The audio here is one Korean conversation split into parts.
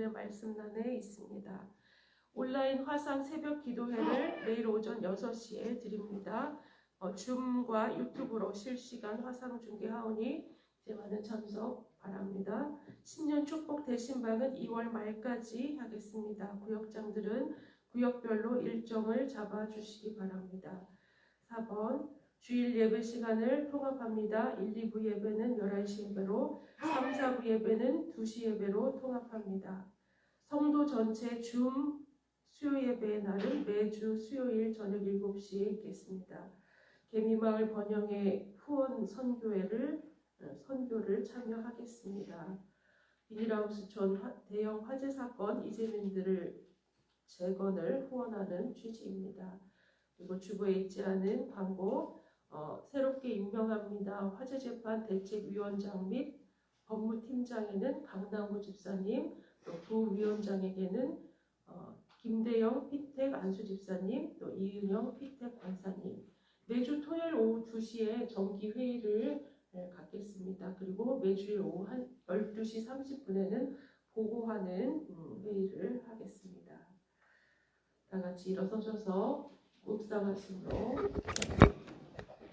말씀란에 있습니다. 온라인 화상 새벽 기도회를 매일 오전 6시에 드립니다. 줌과 유튜브로 실시간 화상 중계하오니 많은 참석 바랍니다. 신년 축복 대신방은 2월 말까지 하겠습니다. 구역장들은 구역별로 일정을 잡아주시기 바랍니다. 4번 주일 예배 시간을 통합합니다. 1, 2부 예배는 11시 예배로, 3, 4부 예배는 2시 예배로 통합합니다. 성도 전체 줌 수요 예배의 날은 매주 수요일 저녁 7시에 있겠습니다. 개미마을 번영의 후원 선교를 참여하겠습니다. 비닐하우스촌 대형 화재 사건 이재민들을 재건을 후원하는 취지입니다. 그리고 주부에 있지 않은 광고, 새롭게 임명합니다. 화재재판 대책위원장 및 법무팀장에는 강남구 집사님, 또 부위원장에게는 김대영 피택 안수집사님, 또 이은영 피택 권사님. 매주 토요일 오후 2시에 정기회의를 갖겠습니다. 그리고 매주일 오후 12시 30분에는 보고하는 회의를 하겠습니다. 다 같이 일어서셔서 묵상하심으로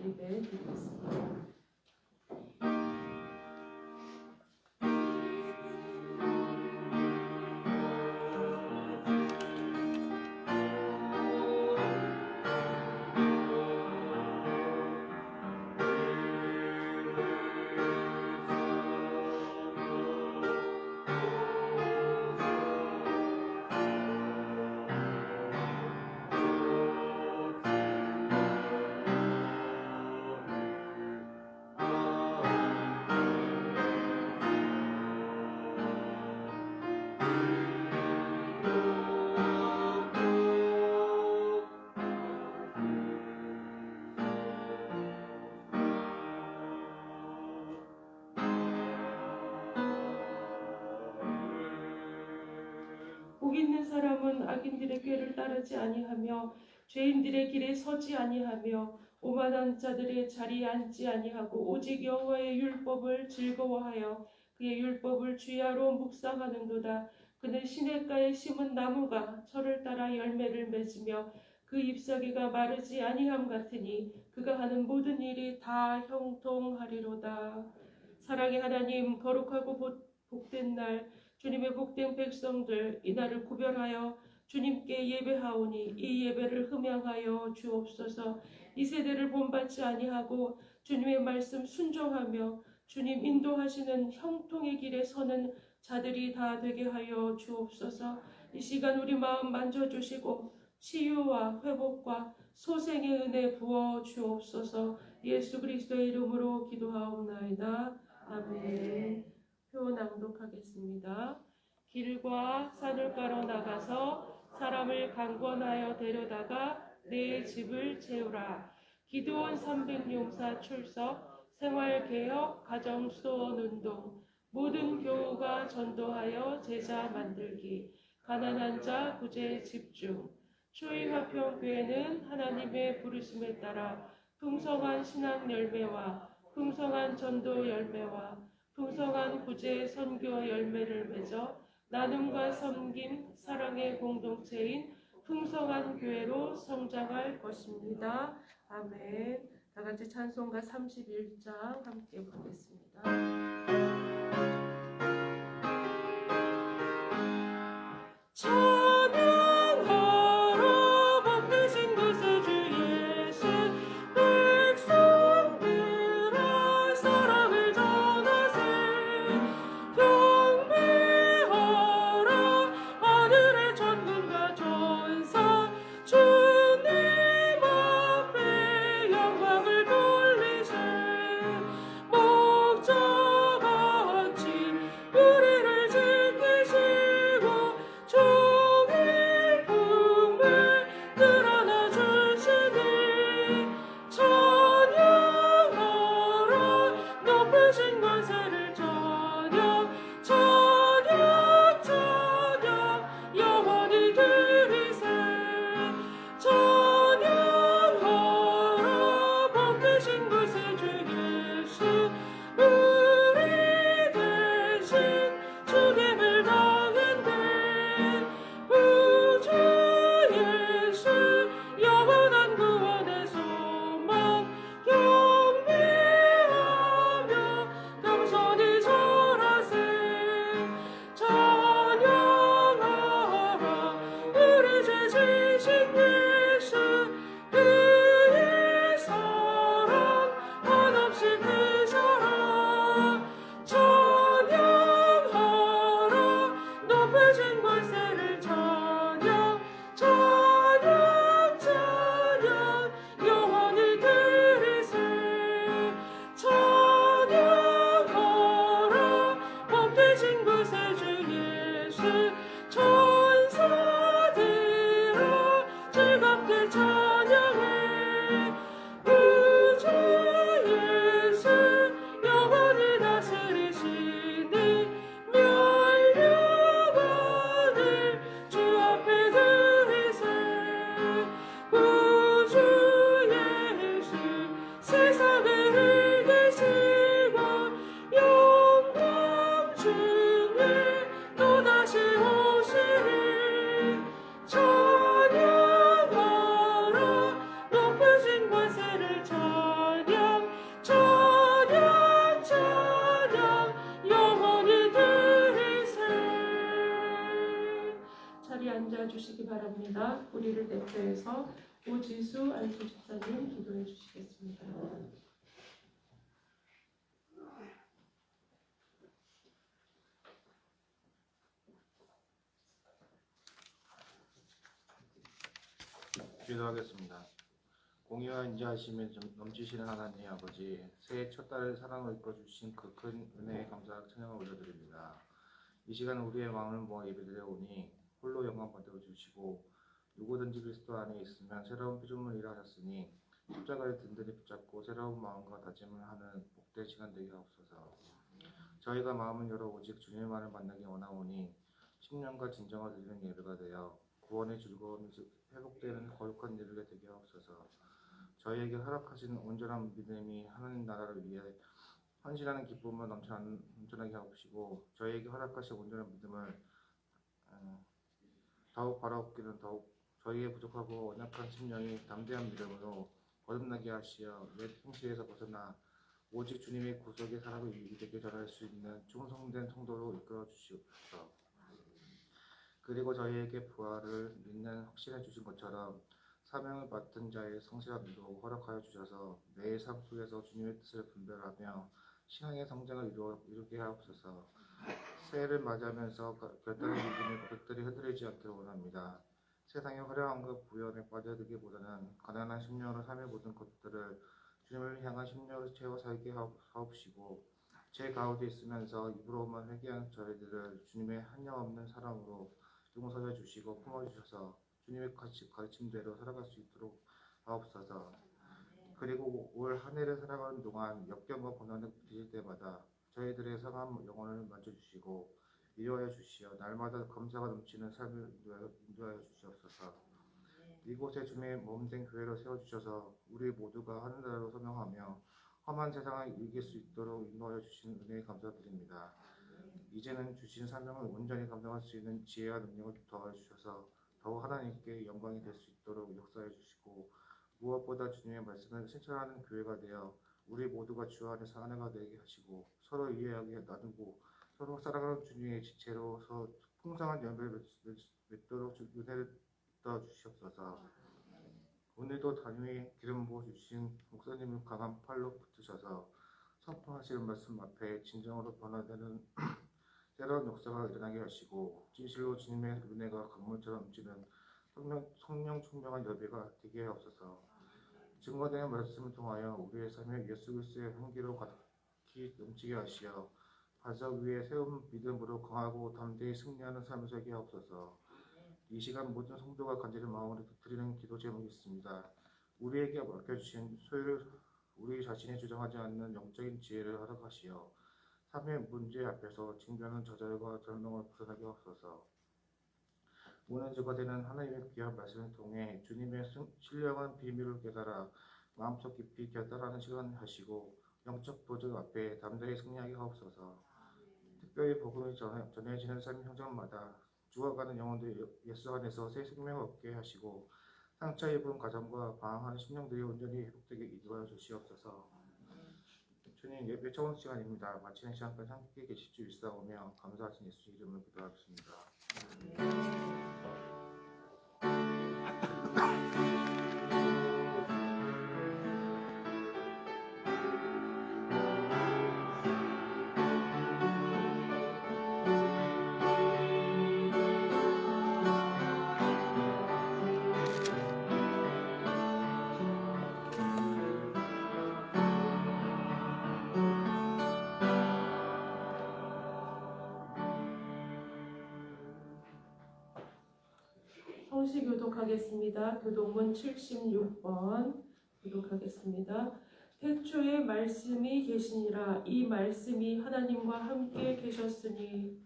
예배 드리겠습니다. 복 있는 사람은 악인들의 꾀를 따르지 아니하며 죄인들의 길에 서지 아니하며 오만한 자들의 자리에 앉지 아니하고 오직 여호와의 율법을 즐거워하여 그의 율법을 주야로 묵상하는도다. 그는 시냇가에 심은 나무가 철을 따라 열매를 맺으며 그 잎사귀가 마르지 아니함 같으니 그가 하는 모든 일이 다 형통하리로다. 사랑의 하나님, 거룩하고 복된 날, 주님의 복된 백성들 이 날을 구별하여 주님께 예배하오니 이 예배를 흠양하여 주옵소서. 이 세대를 본받지 아니하고 주님의 말씀 순종하며 주님 인도하시는 형통의 길에 서는 자들이 다 되게 하여 주옵소서. 이 시간 우리 마음 만져주시고 치유와 회복과 소생의 은혜 부어 주옵소서. 예수 그리스도의 이름으로 기도하옵나이다. 아멘. 표어 낭독하겠습니다. 길과 산울가로 나가서 사람을 강권하여 데려다가 내 집을 채우라. 기드온 300용사 출석, 생활개혁, 가정수도원 운동, 모든 교우가 전도하여 제자 만들기, 가난한 자 구제 집중. 초이화평교회는 하나님의 부르심에 따라 풍성한 신앙 열매와 풍성한 전도 열매와 풍성한 구제 선교 열매를 맺어 나눔과 섬김, 사랑의 공동체인 풍성한 교회로 성장할 것입니다. 아멘. 다 같이 찬송가 31장 함께 부르겠습니다. 목자가 높으신 권세를 찬양 찬양 찬양 영원히 들으세 찬양하라 복되신 구세주 예수 천사들아 즐겁게 찬양해 구주 예수 영원히 다스리시니 멸류관을 주 앞에 드리세 구주 예수 세상을 이기시고 영광 중에 또다시 오시리 찬양하라 높으신 권세를 찬양 찬양 찬양 영원히 들으세 자리에 앉아주시기 바랍니다. 우리를 대표해서 오지수 안수 집사님 기도해 주시겠습니다. 기도하겠습니다. 공의와 인자하심에 넘치시는 하나님 아버지, 새해 첫 달을 사랑으로 이끌어주신 그 큰 은혜에 감사와 찬양을 올려드립니다. 이 시간 우리의 마음을 모아 예배드려오니 홀로 영광 받아주시고 누구든지 그리스도 안에 있으면 새로운 피조물 일하셨으니 십자가를 든든히 붙잡고 새로운 마음과 다짐을 하는 복된 시간 되게 하옵소서. 저희가 마음을 열어 오직 주님만을 만나기 원하오니 10년과 진정을 드리는 예배가 되어 구원의 즐거움이 회복되는 거룩한 예배가 되게 하옵소서. 저희에게 허락하신 온전한 믿음이 하나님 나라를 위해 헌신하는 기쁨을 넘쳐나게 하옵시고 저희에게 허락하신 온전한 믿음을 더욱 바라옵기는 더욱 저희의 부족하고 언약한 심령이 담대한 믿음으로 거듭나게 하시어 옛 행실에서 벗어나 오직 주님의 구속의 사랑을 이되게 전할 수 있는 충성된 성도로 이끌어 주시옵소서. 그리고 저희에게 부활을 믿는 확신해 주신 것처럼 사명을 맡은 자의 성실함도 허락하여 주셔서 매일 삶 속에서 주님의 뜻을 분별하며 신앙의 성장을 이루게 하옵소서. 새해를 맞이하면서 별다른 믿음의 고백들이 흔들리지 않기를 원합니다. 세상의 화려함과 부연에 빠져들기보다는 가난한 심령으로 삶의 모든 것들을 주님을 향한 심령으로 채워 살게 하옵시고 제 가운데 있으면서 입으로만 회개한 저희들을 주님의 한량없는 사랑으로 용서해 주시고 품어주셔서 주님의 가르침대로 살아갈 수 있도록 하옵소서. 그리고 올 한 해를 살아가는 동안 역경과 고난을 부딪힐 때마다 저희들의 상한 영혼을 만져주시고 위로하여 주시어 날마다 감사가 넘치는 삶을 인도하여 주시옵소서. 이곳에 주님의 몸된 교회로 세워주셔서 우리 모두가 하늘나라로 소명하며 험한 세상을 이길 수 있도록 인도하여 주신 은혜에 감사드립니다. 이제는 주신 사명을 온전히 감당할 수 있는 지혜와 능력을 더하여 주셔서 더욱 하나님께 영광이 될 수 있도록 역사해 주시고 무엇보다 주님의 말씀을 실천하는 교회가 되어 우리 모두가 주 안에서 하나가 되게 하시고 서로 이해하게 나누고 서로 사랑하는 주님의 지체로서 풍성한 연배를 맺도록 은혜를 떠 주시옵소서. 오늘도 단위에 기름 부어 주신 목사님을 강한 팔로 붙으셔서 선포하시는 말씀 앞에 진정으로 변화되는 새로운 역사가 일어나게 하시고 진실로 주님의 은혜가 강물처럼 넘치는 성령 충만한 예배가 되게 하옵소서. 증거되는 말씀을 통하여 우리의 삶에 예수 그리스도의 향기로 가득히 넘치게 하시어 반석 위에 세운 믿음으로 강하고 담대히 승리하는 삶을 살게 하옵소서. 이 시간 모든 성도가 간절히 마음으로 드리는 기도 제목이 있습니다. 우리에게 맡겨주신 소유를 우리 자신이 주장하지 않는 영적인 지혜를 허락하시어 삶의 문제 앞에서 징조하는 저절과 절망을 벗어나게 하옵소서. 오늘 주가 되는 하나님의 귀한 말씀을 통해 주님의 신령한 비밀을 깨달아 마음속 깊이 결단하는 시간을 하시고 영적 도전 앞에 담대히 승리하게 하옵소서. 특별히 복음이 전해지는 삶의 현장마다 죽어가는 영혼들이 예수 안에서 새 생명을 얻게 하시고 상처 입은 가정과 방황하는 심령들이 온전히 회복되게 인도하여 주시옵소서. 주님 예배 처음 시간입니다. 마치는 시간까지 함께 계실 줄 믿사오며 감사하신 예수 이름으로 기도하겠습니다. 성시 교독하겠습니다. 교독문 76번 교독하겠습니다. 태초에 말씀이 계시니라. 이 말씀이 하나님과 함께 계셨으니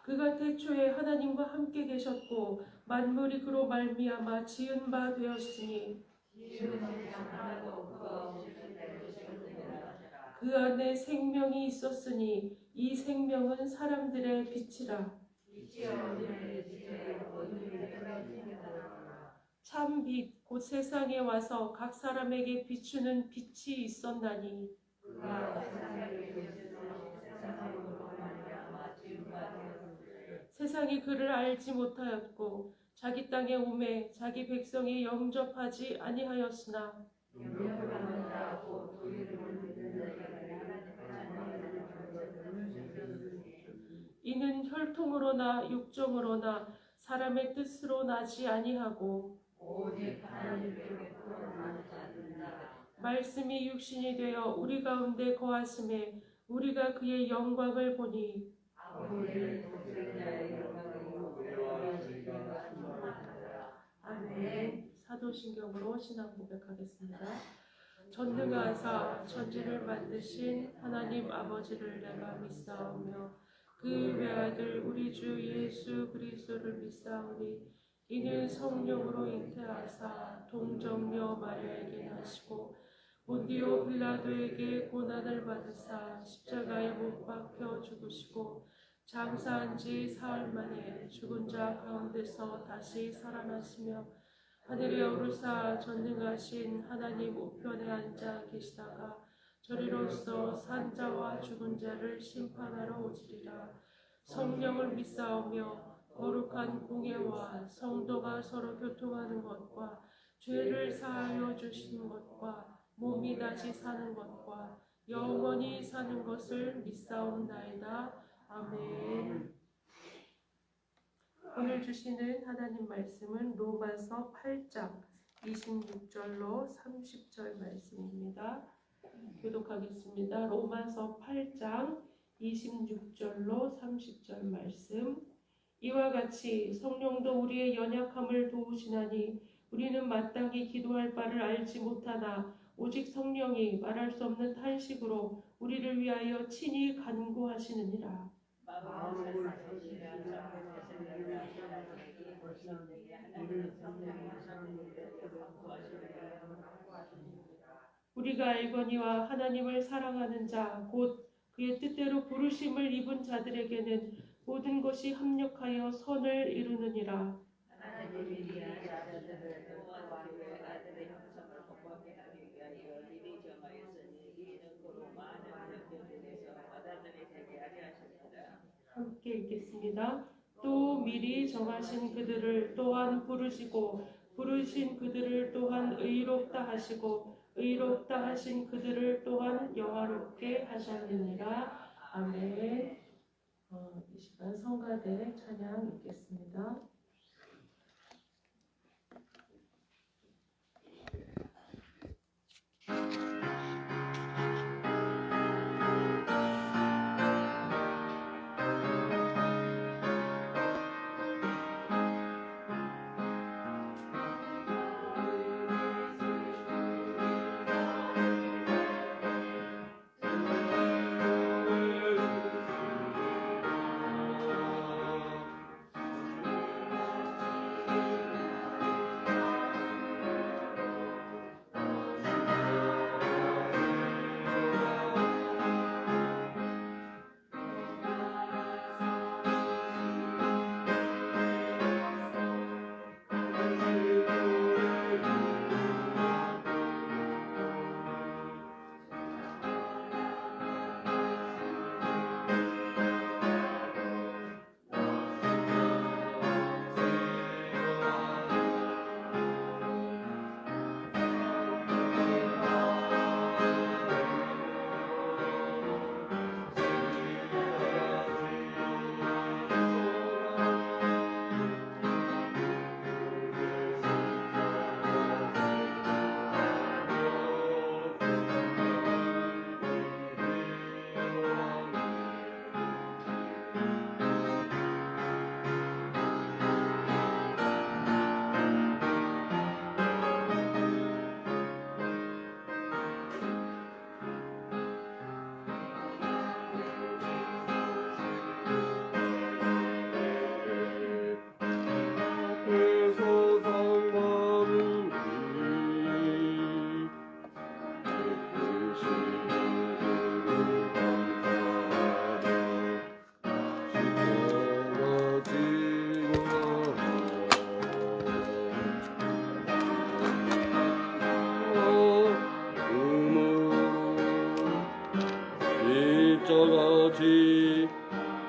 그가 태초에 하나님과 함께 계셨고 만물이 그로 말미암아 지은 바 되었으니 그 안에 생명이 있었으니 이 생명은 사람들의 빛이라. 참 빛 곧 세상에 와서 각 사람에게 비추는 빛이 있었나니 세상이 그를 알지 못하였고 자기 땅에 오매 자기 백성이 영접하지 아니하였으나 이는 혈통으로나 육정으로나 사람의 뜻으로 나지 아니하고 말씀이 육신이 되어 우리 가운데 거하심에 우리가 그의 영광을 보니 아멘. 사도신경으로 신앙 고백하겠습니다. 전능하사 천지를 만드신 하나님 아버지를 내가 믿사오며 그 외아들 우리 주 예수 그리스도를 믿사오니 이는 성령으로 잉태하사 동정녀 마리아에게 나시고 본디오 빌라도에게 고난을 받으사 십자가에 못 박혀 죽으시고 장사한 지 사흘 만에 죽은 자 가운데서 다시 살아나시며 하늘에 오르사 전능하신 하나님 우편에 앉아 계시다가 저리로서 산자와 죽은 자를 심판하러 오시리라. 성령을 믿사오며 거룩한 공예와 성도가 서로 교통하는 것과 죄를 사하여 주시는 것과 몸이 다시 사는 것과 영원히 사는 것을 믿사옵나이다. 아멘. 오늘 주시는 하나님 말씀은 로마서 8장 26절로 30절 말씀입니다. 교독하겠습니다. 로마서 8장 26절로 30절 말씀. 이와 같이 성령도 우리의 연약함을 도우시나니 우리는 마땅히 기도할 바를 알지 못하나 오직 성령이 말할 수 없는 탄식으로 우리를 위하여 친히 간구하시느니라. 우리가 알거니와 하나님을 사랑하는 자 곧 그의 뜻대로 부르심을 입은 자들에게는 모든 것이 합력하여 선을 이루느니라. 함께 읽겠습니다. 또 미리 정하신 그들을 또한 부르시고 부르신 그들을 또한 의롭다 하시고 의롭다 하신 그들을 또한 영화롭게 하셨느니라. 아멘. 이 시간 성가대 찬양 읽겠습니다.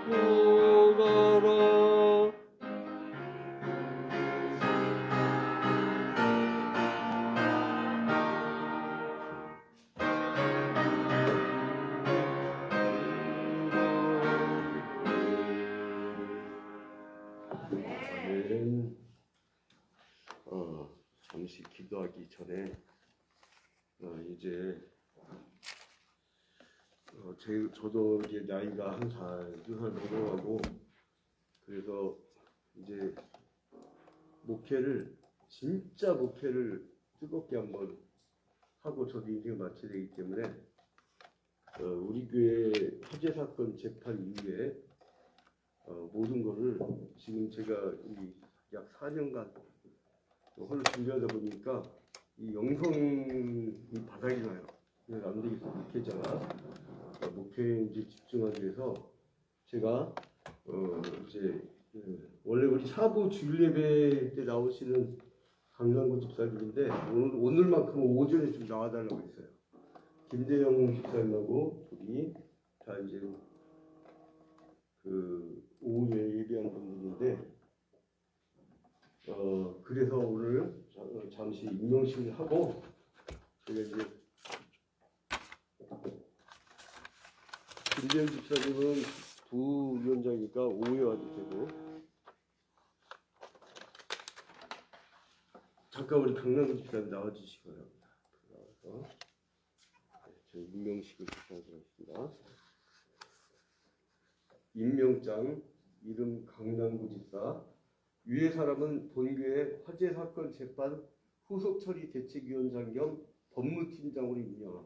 오가라. 아멘. 잠시 기도하기 전에 이제 저도 이제 나이가 한 살, 2살 넘어가고 그래서 이제 진짜 목회를 뜨겁게 한번 하고 저도 인생을 마쳐야 되기 때문에 우리 교회 화재 사건 재판 이후에 모든 거를 지금 제가 약 4년간 홀로 준비하다 보니까 이 영성이 바닥이 나요. 그래서 안 되겠어. 목회자가 목회에 이제 집중하기 위해서 제가 이제 원래 우리 사부 주일 예배 때 나오시는 강남구 집사님인데 오늘만큼 오전에 좀 나와달라고 했어요. 김대영 집사님하고 둘이 다 이제 그 오후에 예배하는 분들인데 그래서 오늘 잠시 임명식을 하고 제가 이제 김대현 집사님은 부위원장이니까 오후에 와도 되고 잠깐 우리 강남구 집사님 나와주시기 바랍니다. 나와서 저희 임명식을 하도록 하겠습니다. 임명장 이름 강남구 집사 위의 사람은 본교회 화재 사건 재판 후속 처리 대책위원장 겸 법무팀장으로 임명함.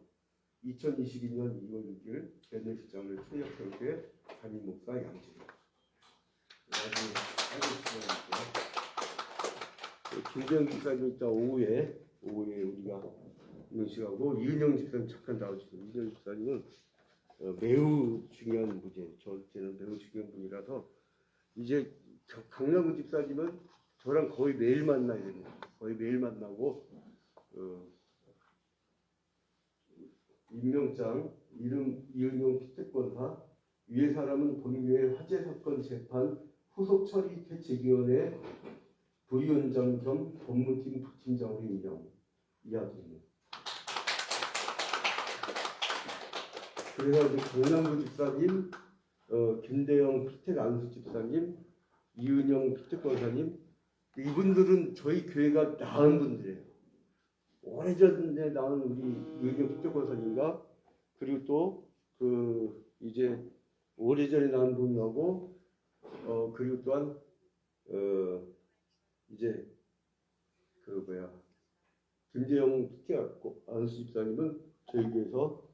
2022년 2월 6일 베네수장을 총역설교회 담임 목사 양진호. 김대영 집사님 이따 오후에 우리가 임명식하고 이은영 집사님 잠깐 나오시고 이은영 집사님은 매우 중요한 분이에요. 저한테는 매우 중요한 분이라서 이제 강남구 집사님은 저랑 거의 매일 만나야 됩니다. 거의 매일 만나고 임명장 이름 이은영 피택권사 위의 사람은 본교회 화재 사건 재판 후속 처리 대책위원회 부위원장 겸 법무팀 부팀장으로 임명 이하입니다. 그래서 이제 강남구 집사님, 김대영 피택 안수 집사님, 이은영 피택권사님 이분들은 저희 교회가 낳은 분들이에요. 오래전에 낳은 우리 이은영 피택권사님과 그리고 또 이제 오래전에 낳은 분하고 그리고 또한 이제 김대영 피택 안수 집사님은 저희 교회에서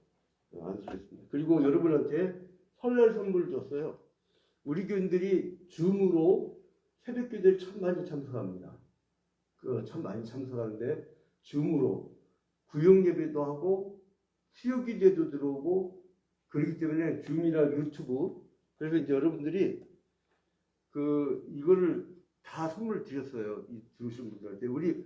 안수했습니다. 그리고 여러분한테 설날 선물을 줬어요. 우리 교인들이 줌으로 새벽 기도를 참 많이 참석합니다. 참 많이 참석하는데 줌으로 구역 예배도 하고 수요 기도도 들어오고 그렇기 때문에 줌이나 유튜브 그래서 이제 여러분들이 이거를 다 선물을 드렸어요. 들으신 분들한테 우리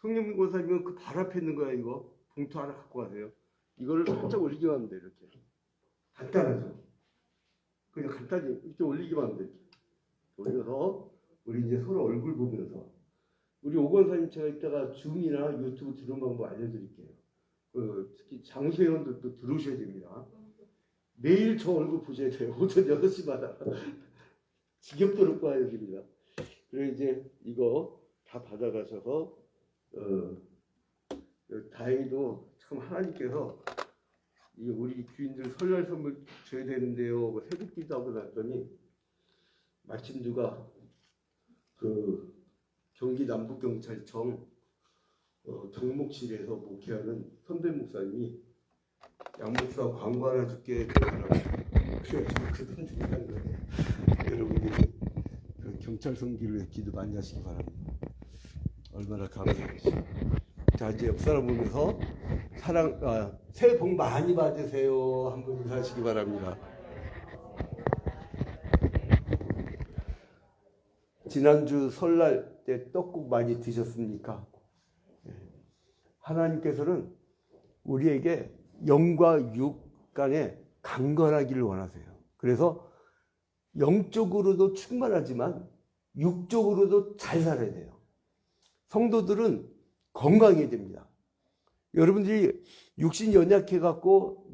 송영민 권사님은 그 발 앞에 있는 거야 이거 봉투 하나 갖고 가세요. 이거를 살짝 올리기만 하면 돼 이렇게 간단하죠. 그냥 간단히 이렇게 올리기만 하면 돼. 올려서 우리 이제 서로 얼굴 보면서 우리 오권사님 제가 이따가 줌이나 유튜브 들은 방법 알려드릴게요. 특히 장소회원들도 들으셔야 됩니다. 매일 저 얼굴 보셔야 돼요. 오전 6시마다 지겹도록 봐야 됩니다. 그리고 이제 이거 다 받아가셔서 다행히도 참 하나님께서 우리 주인들 설날 선물 줘야 되는데요. 새벽기도 하고 났더니 마침 누가 경기 남부경찰청 정목실에서 목회하는 선배 목사님이 양 목사 광고 하나 줄게 그래서 그돈 준다는 거예요. 여러분이 경찰선 위해 기도 많이 하시기 바랍니다. 얼마나 감사하시. 자 이제 옆사람 보면서 새해 복 많이 받으세요. 한번 인사하시기 바랍니다. 지난주 설날 때 떡국 많이 드셨습니까? 하나님께서는 우리에게 영과 육 간에 강건하기를 원하세요. 그래서 영적으로도 충만하지만 육적으로도 잘 살아야 돼요. 성도들은 건강해야 됩니다. 여러분들이 육신이 연약해갖고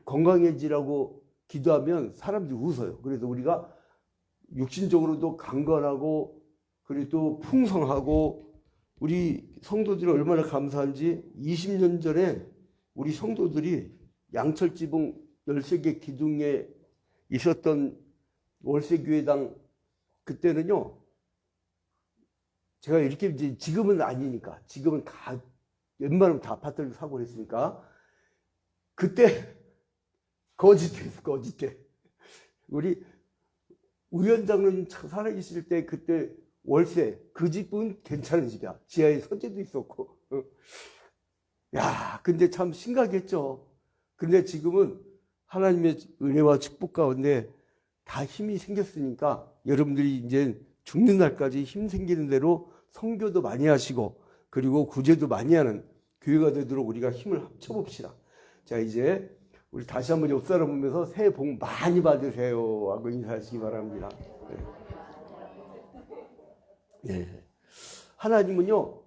건강해지라고 기도하면 사람들이 웃어요. 그래서 우리가 육신적으로도 강건하고 그리고 또 풍성하고 우리 성도들이 얼마나 감사한지 20년 전에 우리 성도들이 양철지붕 13개 기둥에 있었던 월세교회당 그때는요. 제가 이렇게 이제 지금은 아니니까 지금은 웬만하면 다 아파트를 사고 그랬으니까 그때 거짓대였어. 거짓대. 우리 우연장로님 살아계실 때 그때 월세 그 집은 괜찮은 집이야. 지하에 서재도 있었고. 야, 근데 참 심각했죠. 근데 지금은 하나님의 은혜와 축복 가운데 다 힘이 생겼으니까 여러분들이 이제 죽는 날까지 힘 생기는 대로 선교도 많이 하시고 그리고 구제도 많이 하는 교회가 되도록 우리가 힘을 합쳐봅시다. 자, 이제 우리 다시 한번 옆 사람 보면서 새해 복 많이 받으세요 하고 인사하시기 바랍니다. 네. 하나님은요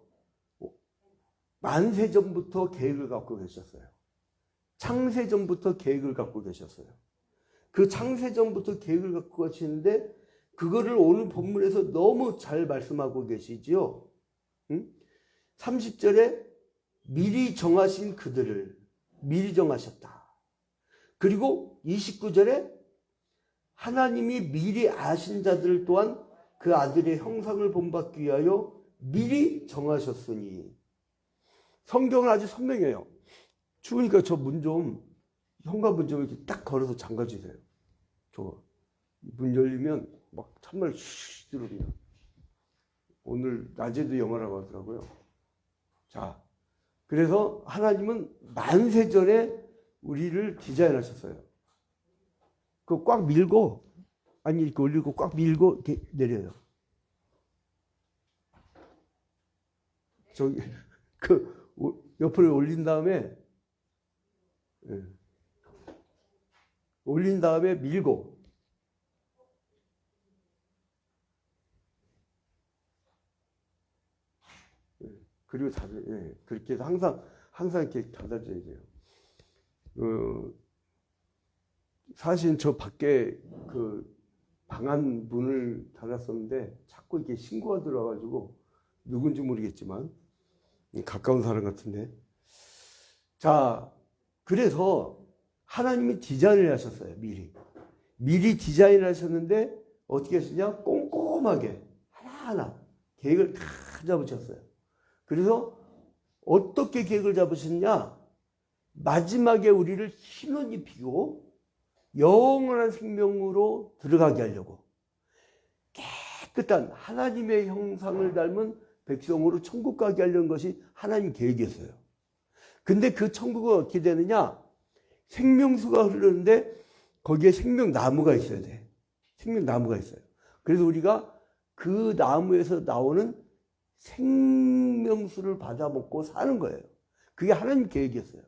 만세전부터 계획을 갖고 계셨어요. 창세전부터 계획을 갖고 계셨어요. 그 창세전부터 계획을 갖고 계시는데 그거를 오늘 본문에서 너무 잘 말씀하고 계시지요. 30절에 미리 정하신 그들을 미리 정하셨다. 그리고 29절에 하나님이 미리 아신 자들 또한 그 아들의 형상을 본받기 위하여 미리 정하셨으니. 성경은 아주 선명해요. 추우니까 저 문 좀 현관문 좀 이렇게 딱 걸어서 잠가주세요. 저 문 열리면 막 찬물 슉 들어옵니다. 오늘 낮에도 영화라고 하더라고요. 자, 그래서 하나님은 만세전에 우리를 디자인하셨어요. 그거 꽉 밀고, 아니 이렇게 올리고 꽉 밀고 이렇게 내려요. 저기 그 옆으로 올린 다음에 밀고 그리고 그렇게 해서 항상 이렇게 닫아줘야 돼요. 사실 저 밖에 그 방안 문을 닫았었는데 자꾸 이렇게 신고가 들어와가지고 누군지 모르겠지만 가까운 사람 같은데. 자, 그래서 하나님이 디자인을 하셨어요. 미리 디자인을 하셨는데 어떻게 하셨냐? 꼼꼼하게 하나하나 계획을 다 잡으셨어요. 그래서 어떻게 계획을 잡으셨냐? 마지막에 우리를 흰옷 입히고 영원한 생명으로 들어가게 하려고 깨끗한 하나님의 형상을 닮은 백성으로 천국 가게 하려는 것이 하나님 계획이었어요. 근데 그 천국은 어떻게 되느냐? 생명수가 흐르는데 거기에 생명나무가 있어야 돼. 생명나무가 있어요. 그래서 우리가 그 나무에서 나오는 생명수를 받아먹고 사는 거예요. 그게 하나님 계획이었어요.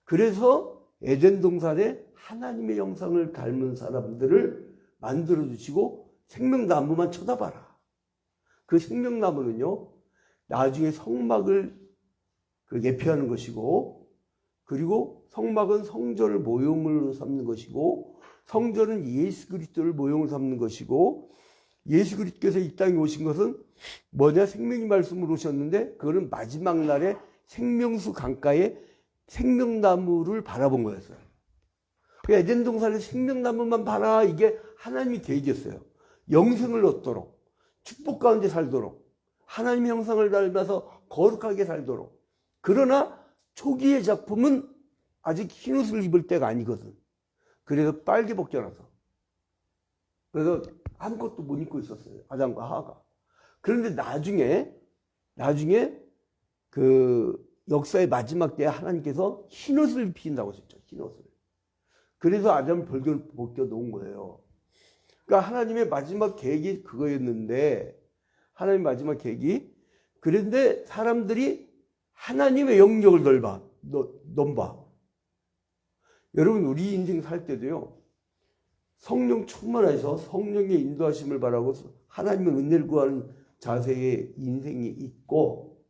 그래서 에덴 동산에 하나님의 형상을 닮은 사람들을 만들어 주시고 생명나무만 쳐다봐라. 그 생명나무는요, 나중에 성막을 예표하는 것이고, 그리고 성막은 성전을 모형으로 삼는 것이고, 성전은 예수 그리스도를 모형으로 삼는 것이고, 예수 그리스도께서 이 땅에 오신 것은 뭐냐? 생명의 말씀으로 오셨는데 그거는 마지막 날에 생명수 강가에 생명나무를 바라본 거였어요. 에덴 동산에 생명나무만 봐라. 이게 하나님의 계획이었어요. 영생을 얻도록, 축복 가운데 살도록, 하나님의 형상을 닮아서 거룩하게 살도록. 그러나 초기의 작품은 아직 흰옷을 입을 때가 아니거든. 그래서 빨개 벗겨놔서. 그래서 아무것도 못 입고 있었어요. 아담과 하와가. 그런데 나중에 그 역사의 마지막 때에 하나님께서 흰옷을 입힌다고 하셨죠. 흰옷을. 그래서 아담을 벗겨 놓은 거예요. 그러니까 하나님의 마지막 계획이 그거였는데, 하나님의 마지막 계획이, 그런데 사람들이 하나님의 영역을 넘봐. 여러분, 우리 인생 살 때도요, 성령 충만해서 성령의 인도하심을 바라고 하나님의 은혜를 구하는 자세의 인생이 있고,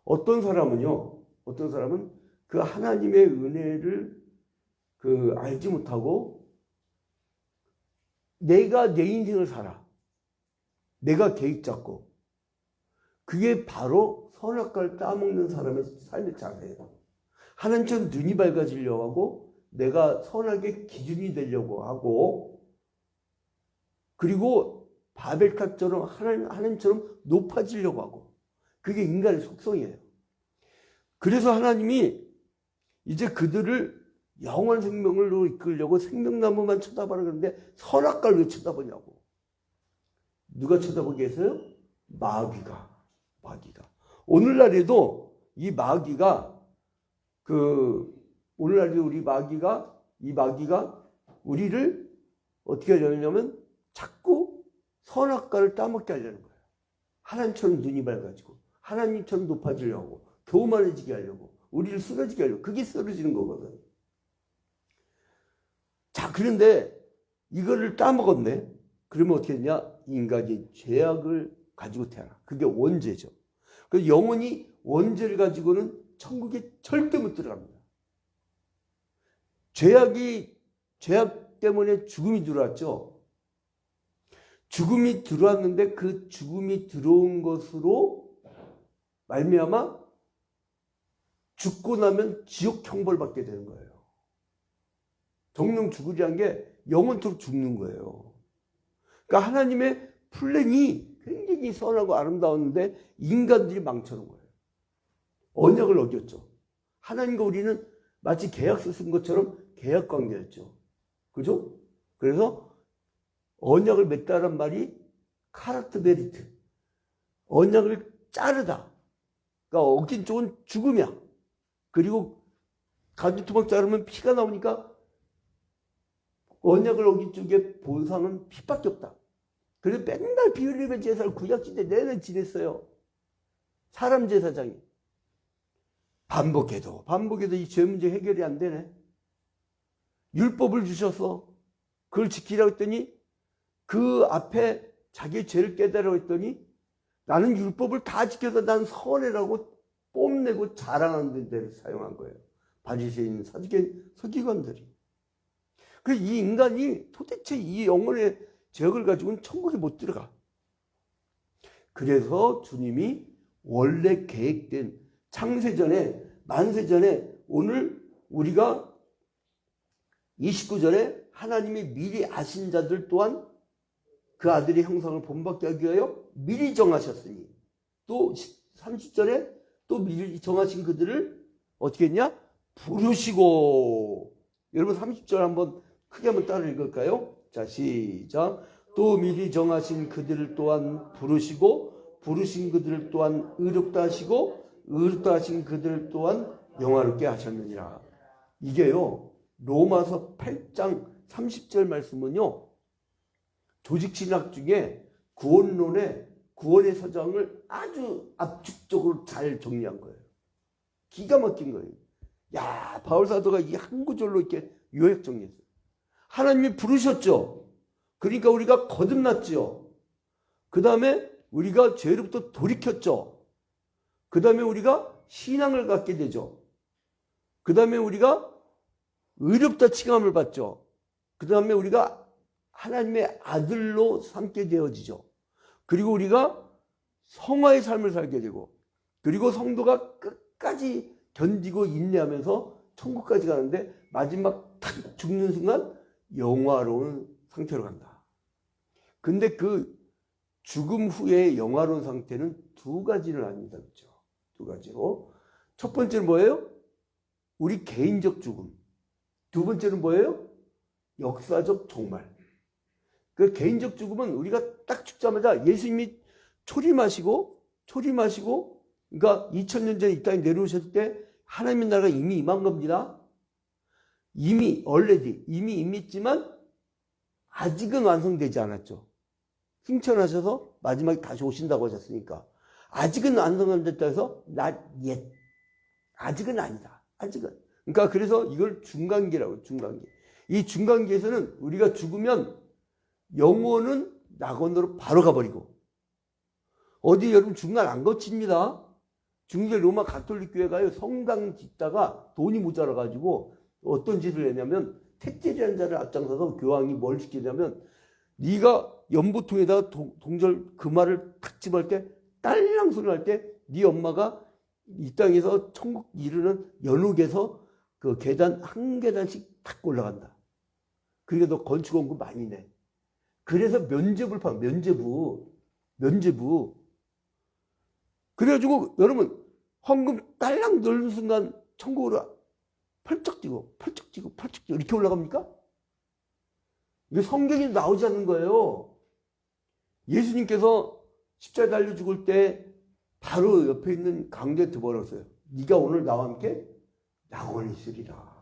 어떤 사람은 그 하나님의 은혜를 알지 못하고 내가 내 인생을 살아. 내가 계획 잡고. 그게 바로 선악과를 따먹는 사람의 삶의 자세예요. 하나님처럼 눈이 밝아지려고 하고 내가 선악의 기준이 되려고 하고, 그리고 바벨탑처럼 하나님처럼 높아지려고 하고, 그게 인간의 속성이에요. 그래서 하나님이 이제 그들을 영원 생명으로 이끌려고 생명나무만 쳐다보라 그러는데 선악과를 왜 쳐다보냐고. 누가 쳐다보게 했어요? 마귀가. 오늘날에도 이 마귀가 우리를 어떻게 하려냐면 자꾸 선악과를 따먹게 하려는 거예요. 하나님처럼 눈이 밝아지고 하나님처럼 높아지려고, 교만해지게 하려고, 우리를 쓰러지게 하려고. 그게 쓰러지는 거거든. 자, 그런데 이거를 따먹었네. 그러면 어떻게 되냐? 인간이 죄악을 가지고 태어나. 그게 원죄죠. 그 영혼이 원죄를 가지고는 천국에 절대 못 들어갑니다. 죄악 때문에 죽음이 들어왔죠. 죽음이 들어왔는데 그 죽음이 들어온 것으로 말미암아 죽고 나면 지옥 형벌 받게 되는 거예요. 정령 죽으리란 게 영원토록 죽는 거예요. 그러니까 하나님의 플랜이 굉장히 선하고 아름다웠는데 인간들이 망쳐놓은 거예요. 언약을 어겼죠. 하나님과 우리는 마치 계약서 쓴 것처럼 계약 관계였죠. 그죠? 그래서 언약을 맺다란 말이 카라트 베리트. 언약을 자르다. 그러니까 어긴 쪽은 죽음이야. 그리고 가지토막 자르면 피가 나오니까 언약을 어긴 쪽에 보상은 피밖에 없다. 그래서 맨날 피 흘리며 제사를 구약시대 내내 지냈어요. 사람 제사장이. 반복해도 이 죄 문제 해결이 안 되네. 율법을 주셔서 그걸 지키라고 했더니 그 앞에 자기 죄를 깨달으라고 했더니 나는 율법을 다 지켜서 난 선해라고 뽐내고 자랑하는 데를 사용한 거예요. 바리새인 서기관들이. 그래서 이 인간이 도대체 이 영혼의 죄악을 가지고는 천국에 못 들어가. 그래서 주님이 원래 계획된 창세전에, 만세전에, 오늘 우리가 29절에 하나님이 미리 아신 자들 또한 그 아들의 형상을 본받게 하기 위하여 미리 정하셨으니, 또 30절에 또 미리 정하신 그들을 어떻게 했냐? 부르시고. 여러분 30절 한번 크게 한번 따라 읽을까요? 자, 시작. 또 미리 정하신 그들을 또한 부르시고, 부르신 그들을 또한 의롭다 하시고, 의롭다 하신 그들을 또한 영화롭게 하셨느니라. 이게요, 로마서 8장 30절 말씀은요, 조직신학 중에 구원의 서장을 아주 압축적으로 잘 정리한 거예요. 기가 막힌 거예요. 야, 바울사도가 이 한 구절로 이렇게 요약 정리했어요. 하나님이 부르셨죠. 그러니까 우리가 거듭났죠. 그 다음에 우리가 죄로부터 돌이켰죠. 그 다음에 우리가 신앙을 갖게 되죠. 그 다음에 우리가 의롭다 칭함을 받죠. 그 다음에 우리가 하나님의 아들로 삼게 되어지죠. 그리고 우리가 성화의 삶을 살게 되고, 그리고 성도가 끝까지 견디고 인내하면서 천국까지 가는데 마지막 탁 죽는 순간 영화로운 상태로 간다. 근데 그 죽음 후의 영화로운 상태는 두 가지를 나뉩니다. 그렇죠? 두 가지로. 첫 번째는 뭐예요? 우리 개인적 죽음. 두 번째는 뭐예요? 역사적 종말. 그 개인적 죽음은 우리가 딱 죽자마자 예수님이 초림하시고, 그러니까 2000년 전에 이 땅에 내려오셨을 때 하나님의 나라가 이미 임한 겁니다. 이미 임했지만 아직은 완성되지 않았죠. 승천하셔서 마지막에 다시 오신다고 하셨으니까 아직은 완성 안 됐다 해서 아직은 아니다. 아직은. 그러니까 그래서 이걸 중간기라고 해요. 중간기. 이 중간기에서는 우리가 죽으면 영혼은 낙원으로 바로 가버리고, 어디 여러분 중간 안 거칩니다. 중세 로마 가톨릭 교회가요, 성당 짓다가 돈이 모자라가지고 어떤 짓을 했냐면, 택제라는 자를 앞장서서 교황이 뭘 시키냐면, 네가 연보통에다가 동절 금화를 탁 집을 때 딸랑 소리 날 때 네 엄마가 이 땅에서 천국 이르는 연옥에서 그 계단 한 계단씩 탁 올라간다. 그러니까 너 건축원금 많이 내. 그래서 면죄부를 파. 면죄부. 그래가지고 여러분 헌금 딸랑 넣는 순간 천국으로 펄쩍 뛰고 이렇게 올라갑니까? 이게 성경에 나오지 않는 거예요. 예수님께서 십자가에 달려 죽을 때 바로 옆에 있는 강도에 들어버렸어요. 네가 오늘 나와 함께 낙원에 있으리라.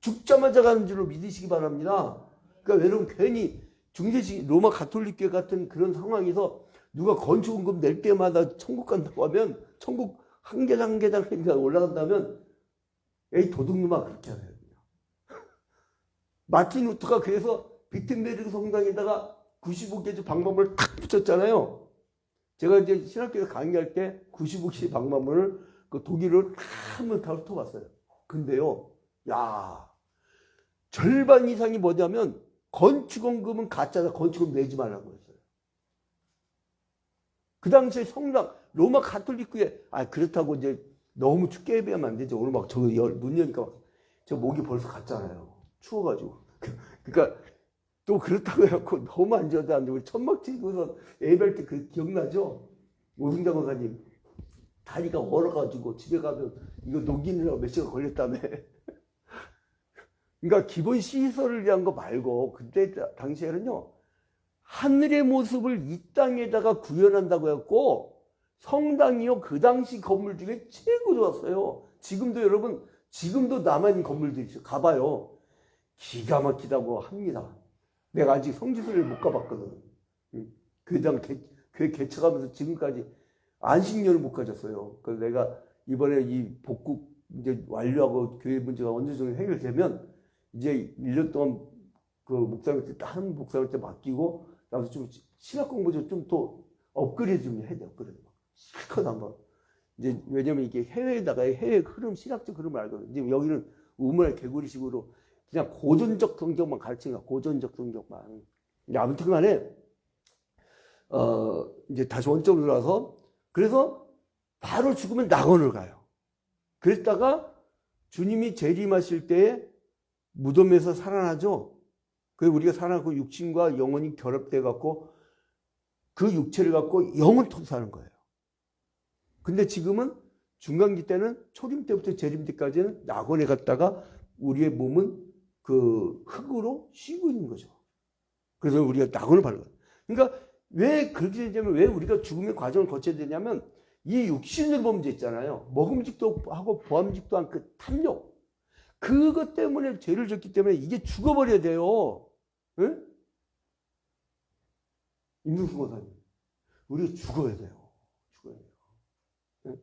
죽자마자 가는 줄로 믿으시기 바랍니다. 그러니까 여러분 괜히 중세식 로마 가톨릭 교회 같은 그런 상황에서 누가 건축원금 낼 때마다 천국 간다고 하면, 천국 한 계단 올라간다면, 에이 도둑놈아 그렇게 하세요. 마틴 루터가 그래서 비텐베르그 성당에다가 95개의 방법을 탁 붙였잖아요. 제가 이제 신학교에서 강의할 때 95개의 방법을 그 독일을 한번 다 훑어봤어요. 근데요, 야, 절반 이상이 뭐냐면 건축원금은 가짜다. 건축원금 내지 말라고 했어요. 그 당시에 성당, 로마 가톨릭 교회, 그렇다고 이제 너무 춥게 예배하면 안 되죠. 오늘 막 문 여니까 저 목이 벌써 갔잖아요. 추워가지고. 그러니까 또 그렇다고 해갖고 너무 안 좋아도 안 되고 천막 치고서 예배할 때 그 기억나죠? 오승장 원사님 다리가 얼어가지고 집에 가면 이거 녹이느라고 몇 시간 걸렸다며. 그러니까 기본 시설을 위한 거 말고 그때 당시에는요, 하늘의 모습을 이 땅에다가 구현한다고 해갖고 성당이요, 그 당시 건물 중에 최고 좋았어요. 지금도 여러분, 지금도 남아있는 건물들이 있어요. 가봐요. 기가 막히다고 합니다. 내가 아직 성지순례를 못 가봤거든. 교회 개척하면서 지금까지 안식년을 못 가졌어요. 그래서 내가 이번에 이 복국 이제 완료하고 교회 문제가 어느 정도 해결되면 이제 1년 동안 그 목사님한테 다른 목사님한테 맡기고 나도 좀 신학 공부 좀 더 업그레이드 좀 해야 돼. 업그레이드. 실컷 한번. 이제 왜냐면 이게 해외에다가 해외 흐름, 신학적 흐름을 알거든. 지금 여기는 우물 개구리식으로 그냥 고전적 성경만 가르치는 거야. 고전적 성경만. 아무튼 간에, 이제 다시 원점으로 돌아서, 그래서 바로 죽으면 낙원을 가요. 그랬다가 주님이 재림하실 때에 무덤에서 살아나죠. 그래서 우리가 살아나고 육신과 영혼이 결합돼 갖고 그 육체를 갖고 영을 통해서 사는 거예요. 근데 지금은 중간기 때는 초림 때부터 재림 때까지는 낙원에 갔다가 우리의 몸은 그 흙으로 쉬고 있는 거죠. 그래서 우리가 낙원을 받는 거예요. 그러니까 왜 그렇게 되냐면, 왜 우리가 죽음의 과정을 거쳐야 되냐면, 이 육신을 범죄 있잖아요. 먹음직도 하고 보암직도 한 그 탐욕. 그것 때문에 죄를 졌기 때문에 이게 죽어버려야 돼요. 응? 임승수 권사님, 우리가 죽어야 돼요. 죽어야 돼요. 응?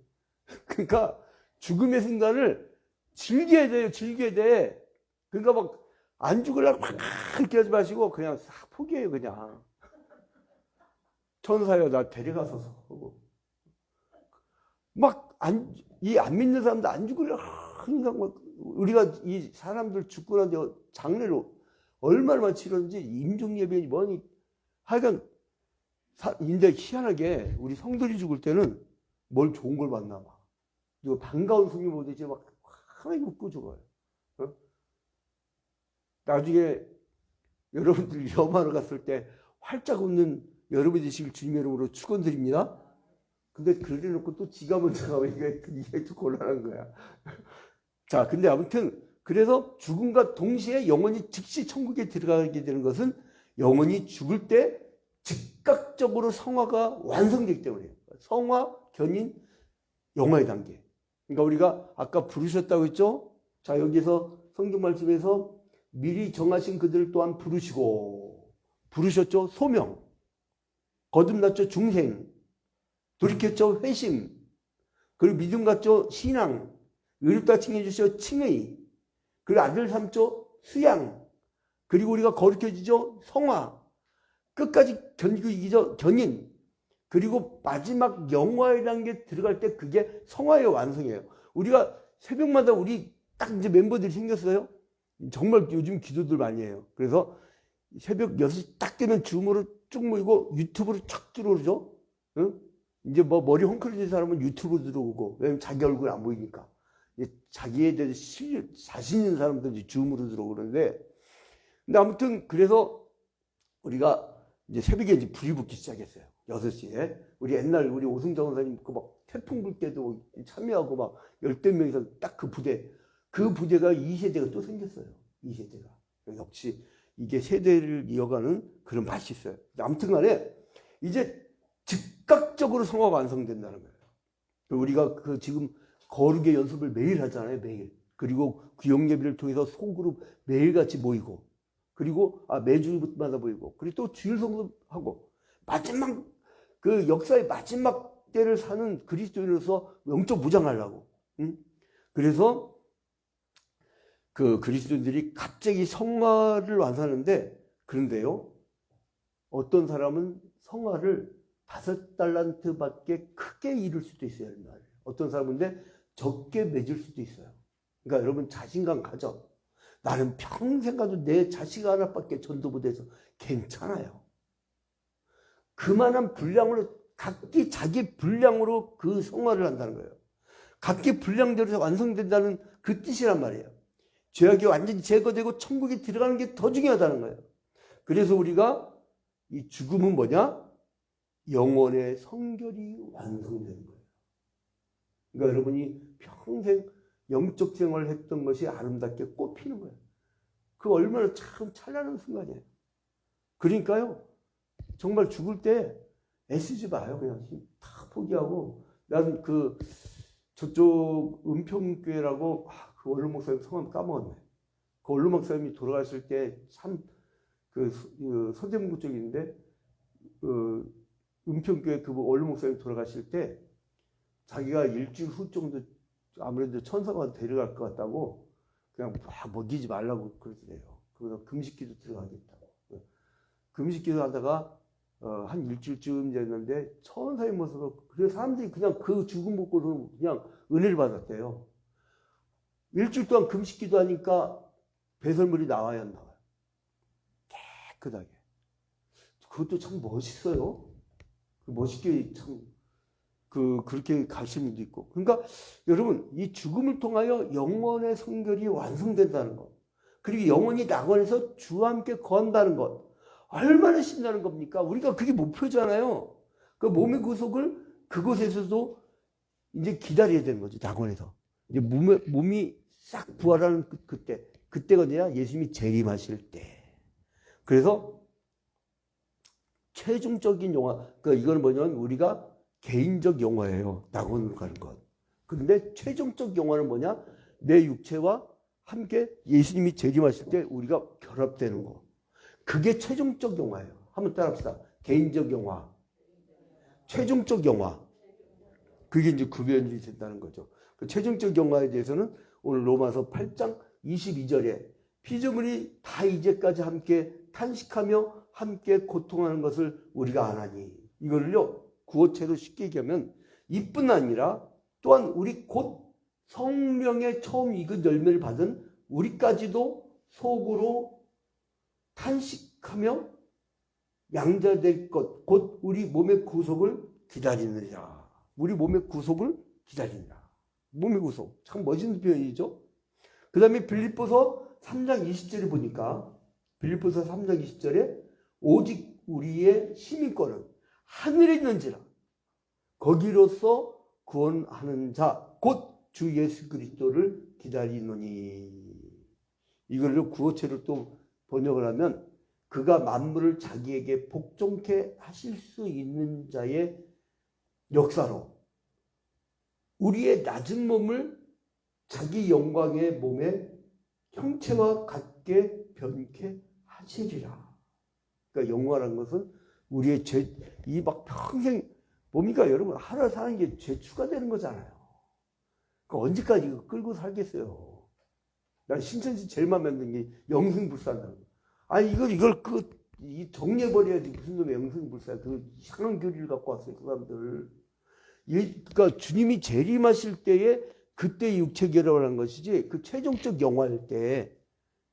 그러니까 죽음의 순간을 즐겨야 돼요. 즐겨야 돼. 그러니까 막 안 죽으려고 막 이렇게 하지 마시고 그냥 싹 포기해요. 그냥 천사여 나 데려가서 하고 막 안 믿는 사람도 안 죽으려고 항상 막 우리가 이 사람들 죽고 난 뒤에 장례를 얼마나 많이 치렀는지 임종예배니 뭐니 하여간 근데 희한하게 우리 성들이 죽을 때는 뭘 좋은 걸 받나 봐. 이거 반가운 손님 오듯이 막 하나님 웃고 죽어요. 어? 나중에 여러분들이 염하러 갔을 때 활짝 웃는 여러분 되시길 주님의 이름으로 축원드립니다. 근데 그래놓고 또 지가 먼저 가면 이게 또 곤란한 거야. 자, 근데 아무튼 그래서 죽음과 동시에 영혼이 즉시 천국에 들어가게 되는 것은 영혼이 죽을 때 즉각적으로 성화가 완성되기 때문이에요. 성화, 견인, 영화의 단계. 그러니까 우리가 아까 부르셨다고 했죠? 자, 여기서 성경 말씀에서 미리 정하신 그들 또한 부르시고, 부르셨죠? 소명. 거듭났죠? 중생. 돌이켰죠? 회심. 그리고 믿음 갖죠? 신앙. 의롭다 칭해 주시죠? 칭의. 그리고 아들 삼죠? 수양. 그리고 우리가 거룩해지죠. 성화. 끝까지 견디고 이기죠. 견인. 그리고 마지막 영화라는 게 들어갈 때 그게 성화의 완성이에요. 우리가 새벽마다 우리 딱 이제 멤버들이 생겼어요. 정말 요즘 기도들 많이 해요. 그래서 새벽 6시 딱 되면 줌으로 쭉 모이고 유튜브로 촥 들어오죠. 응? 이제 뭐 머리 헝클어진 사람은 유튜브 들어오고, 왜냐면 자기 얼굴 안 보이니까. 이제 자기에 대해서 자신 있는 사람들이 줌으로 들어오고 그러는데, 근데 아무튼 그래서 우리가 이제 새벽에 이제 불이 붙기 시작했어요. 6시에. 우리 옛날 우리 오승정 원사님 그 막 태풍 불 때도 참여하고 막 10명이서 딱 그 부대가 2세대가 또 생겼어요. 2세대가. 역시 이게 세대를 이어가는 그런 맛이 있어요. 아무튼 간에 이제 즉각적으로 성화가 완성된다는 거예요. 우리가 그 지금 거룩의 연습을 매일 하잖아요. 매일. 그리고 구역 예배를 통해서 소그룹 매일같이 모이고, 그리고 매주마다 모이고, 그리고 또 주일 성수하고, 마지막 그 역사의 마지막 때를 사는 그리스도인으로서 영적 무장하려고. 응? 그래서 그 그리스도인들이 갑자기 성화를 완성하는데, 그런데요, 어떤 사람은 성화를 5달란트밖에 크게 이룰 수도 있어요. 어떤 사람인데 적게 맺을 수도 있어요. 그러니까 여러분 자신감 가져. 나는 평생 가도 내 자식 하나밖에 전도 못해서 괜찮아요. 그만한 분량으로, 각기 자기 분량으로 그 성화를 한다는 거예요. 각기 분량대로 완성된다는 그 뜻이란 말이에요. 죄악이 완전히 제거되고 천국에 들어가는 게 더 중요하다는 거예요. 그래서 우리가 이 죽음은 뭐냐? 영혼의 성결이 완성되는 거예요. 그러니까 여러분이 평생 영적 생활을 했던 것이 아름답게 꽃피는 거예요. 그 얼마나 참 찬란한 순간이에요. 그러니까요, 정말 죽을 때 애쓰지 마요. 그냥 다 포기하고. 난 저쪽 은평교회라고, 그 원로 목사님 성함 까먹었네. 그 원로 목사님이 돌아가실 때 참 서대문구 쪽에 있는데, 은평교회 그 원로 목사님 돌아가실 때 자기가 일주일 후 정도 아무래도 천사가 데려갈 것 같다고 그냥 먹이지 말라고 그러더래요. 그래서 금식기도 들어가겠다고. 금식기도 하다가 한 일주일쯤 됐는데 천사의 모습으로, 그래서 사람들이 그냥 그 죽음 보고도 그냥 은혜를 받았대요. 일주일 동안 금식기도 하니까 배설물이 나와야 안 나와요. 깨끗하게. 그것도 참 멋있어요. 멋있게 참 그렇게 가르치는 분도 있고. 그러니까 여러분, 이 죽음을 통하여 영혼의 성결이 완성된다는 것, 그리고 영혼이 낙원에서 주와 함께 거한다는 것, 얼마나 신나는 겁니까? 우리가 그게 목표잖아요. 그 몸의 구속을 그곳에서도 이제 기다려야 되는 거죠. 낙원에서 이제 몸이 싹 부활하는 그때가 언제냐? 예수님이 재림하실 때. 그래서 최종적인 영화, 그러니까 이거는 뭐냐면 우리가 개인적 영화예요. 낙원으로 가는 것. 그런데 최종적 영화는 뭐냐? 내 육체와 함께 예수님이 재림하실 때 우리가 결합되는 거. 그게 최종적 영화예요. 한번 따라합시다. 개인적 영화, 최종적 영화. 그게 이제 구별이 된다는 거죠. 그 최종적 영화에 대해서는 오늘 로마서 8장 22절에 피조물이 다 이제까지 함께 탄식하며 함께 고통하는 것을 우리가 아나니, 이걸요 구어체로 쉽게 얘기하면 이뿐 아니라 또한 우리 곧 성령의 처음 익은 열매를 받은 우리까지도 속으로 탄식하며 양자될 것, 곧 우리 몸의 구속을 기다리느니라. 우리 몸의 구속을 기다리느라. 몸의 구속. 참 멋있는 표현이죠. 그 다음에 빌립보서 3장 20절에 보니까, 빌립보서 3장 20절에 오직 우리의 시민권은 하늘에 있는지라 거기로서 구원하는 자 곧 주 예수 그리스도를 기다리노니. 이걸로 구어체로 또 번역을 하면 그가 만물을 자기에게 복종케 하실 수 있는 자의 역사로 우리의 낮은 몸을 자기 영광의 몸의 형체와 같게 변케 하시리라. 그러니까 영화라는 것은 우리의 이 막 평생 뭡니까 여러분, 하루 사는 게 죄 추가되는 거잖아요. 그러니까 언제까지 이거 끌고 살겠어요. 난 신천지 제일 마음에 드는 게 영생불사한다는 거. 아니 이걸 이 정리해버려야지. 무슨 놈의 영성불사 그 이상한 교리를 갖고 왔어요, 그 사람들. 그러니까 주님이 재림하실 때에 그때 육체 결합을 것이지 그 최종적 영화일 때.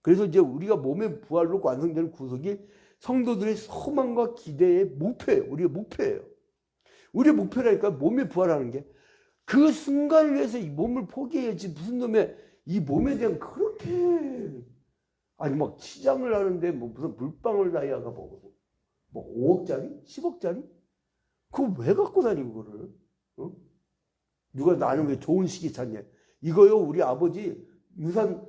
그래서 이제 우리가 몸의 부활로 완성되는 구속이 성도들의 소망과 기대의 목표예요. 우리의 목표예요. 우리의 목표라니까 몸의 부활하는 게. 그 순간을 위해서 이 몸을 포기해야지. 무슨 놈의 이 몸에 대한 그렇게 아니 막 치장을 하는데 뭐 무슨 물방울 다이아가 뭐 5억짜리? 10억짜리? 그거 왜 갖고 다니고 그거를? 어? 누가 나는 왜 좋은 시기 찾냐? 이거요 우리 아버지 유산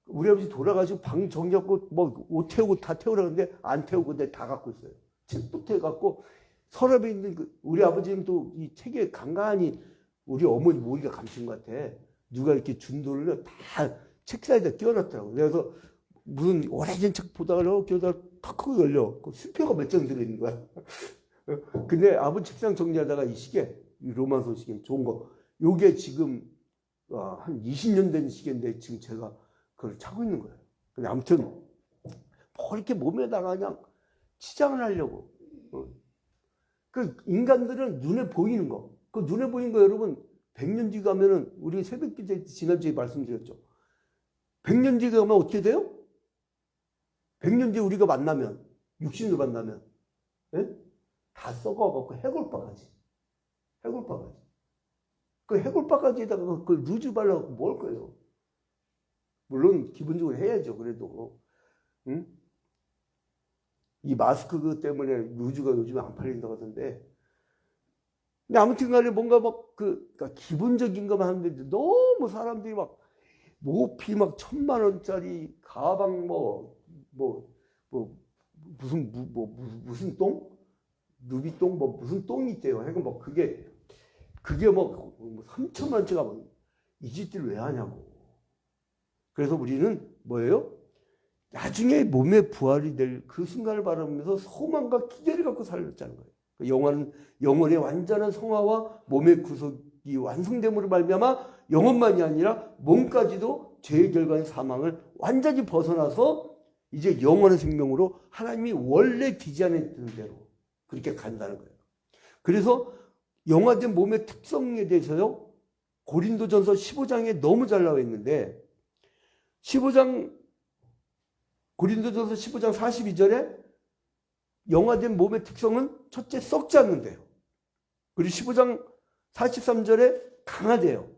우리 아버지 돌아가시고 방 정리하고 뭐 옷 태우고 다 태우라는데 안 태우고 내가 다 갖고 있어요. 책부터 해갖고 서랍에 있는 우리 아버지는 또 이 책에 간간히 우리 어머니 머리가 감춘 것 같아. 누가 이렇게 준 돈을 다 책상에다 끼워놨더라고. 그래서 무슨 오래된 책 보다가 이렇게 탁 열려. 그 수표가 몇 장 들어있는 거야. 근데 아버지 책상 정리하다가 이 시계, 이 로마서 시계 좋은 거, 요게 지금 한 20년 된 시계인데 지금 제가 그걸 차고 있는 거예요. 근데 아무튼 뭐 이렇게 몸에다가 그냥 치장을 하려고. 그 인간들은 눈에 보이는 거. 그 눈에 보이는 거 여러분 100년 뒤 가면은 우리 새벽기도 지난주에 말씀드렸죠. 100년 뒤 가면 어떻게 돼요? 100년 뒤에 우리가 만나면 육신으로 만나면 예? 다 썩어갖고 해골바가지. 해골바가지. 그 해골바가지에다가 그 루즈 발라갖고 뭘 거예요? 물론 기본적으로 해야죠. 그래도 응? 이 마스크 때문에 루즈가 요즘에 안 팔린다고 하던데 근데 아무튼 간에 뭔가 막 그러니까 기본적인 것만 하는데 너무 사람들이 막 모피 막 1000만 원짜리 가방 무슨 똥? 누비똥 뭐 무슨 똥이 있대요. 하여간 뭐 그게 뭐 3천만 원짜리가 뭐 이 짓들 왜 하냐고. 그래서 우리는 뭐예요? 나중에 몸의 부활이 될 그 순간을 바라보면서 소망과 기대를 갖고 살렸다는 거예요. 영혼은 영혼의 완전한 성화와 몸의 구속이 완성됨으로 말미암아 영혼만이 아니라 몸까지도 죄의 결과인 사망을 완전히 벗어나서 이제 영원한 생명으로 하나님이 원래 디자인했던 대로 그렇게 간다는 거예요. 그래서 영화된 몸의 특성에 대해서요. 고린도전서 15장에 너무 잘 나와 있는데 고린도전서 15장 42절에 영화된 몸의 특성은 첫째 썩지 않는데요. 그리고 15장 43절에 강하대요.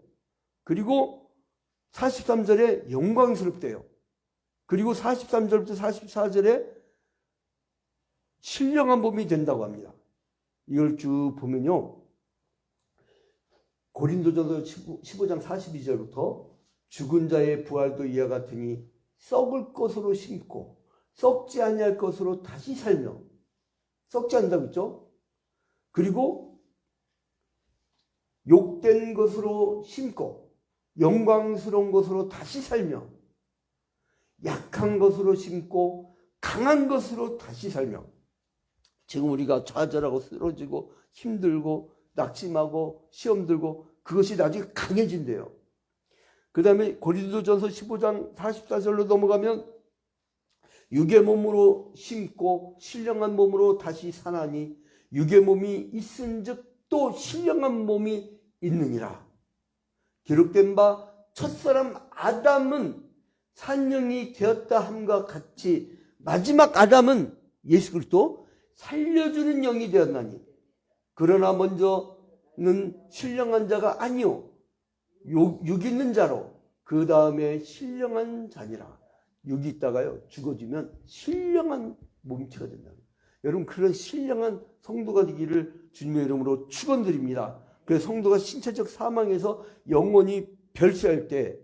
그리고 43절에 영광스럽대요. 그리고 43절부터 44절에 신령한 몸이 된다고 합니다. 이걸 쭉 보면요. 고린도전서 15장 42절부터 죽은 자의 부활도 이와 같으니 썩을 것으로 심고 썩지 아니할 것으로 다시 살며 썩지 않는다고 했죠. 그리고 욕된 것으로 심고 영광스러운 것으로 다시 살며 약한 것으로 심고 강한 것으로 다시 살며 지금 우리가 좌절하고 쓰러지고 힘들고 낙심하고 시험 들고 그것이 나중에 강해진대요. 그 다음에 고린도전서 15장 44절로 넘어가면 육의 몸으로 심고 신령한 몸으로 다시 사나니 육의 몸이 있은즉 또 신령한 몸이 있느니라. 기록된 바 첫사람 아담은 산령이 되었다 함과 같이 마지막 아담은 예수 그리스도 살려주는 영이 되었나니 그러나 먼저는 신령한 자가 아니요 육 있는 자로 그 다음에 신령한 자니라. 육이 있다가요 죽어지면 신령한 몸체가 된다. 여러분 그런 신령한 성도가 되기를 주님의 이름으로 축원드립니다. 그래서 성도가 신체적 사망에서 영원히 별세할 때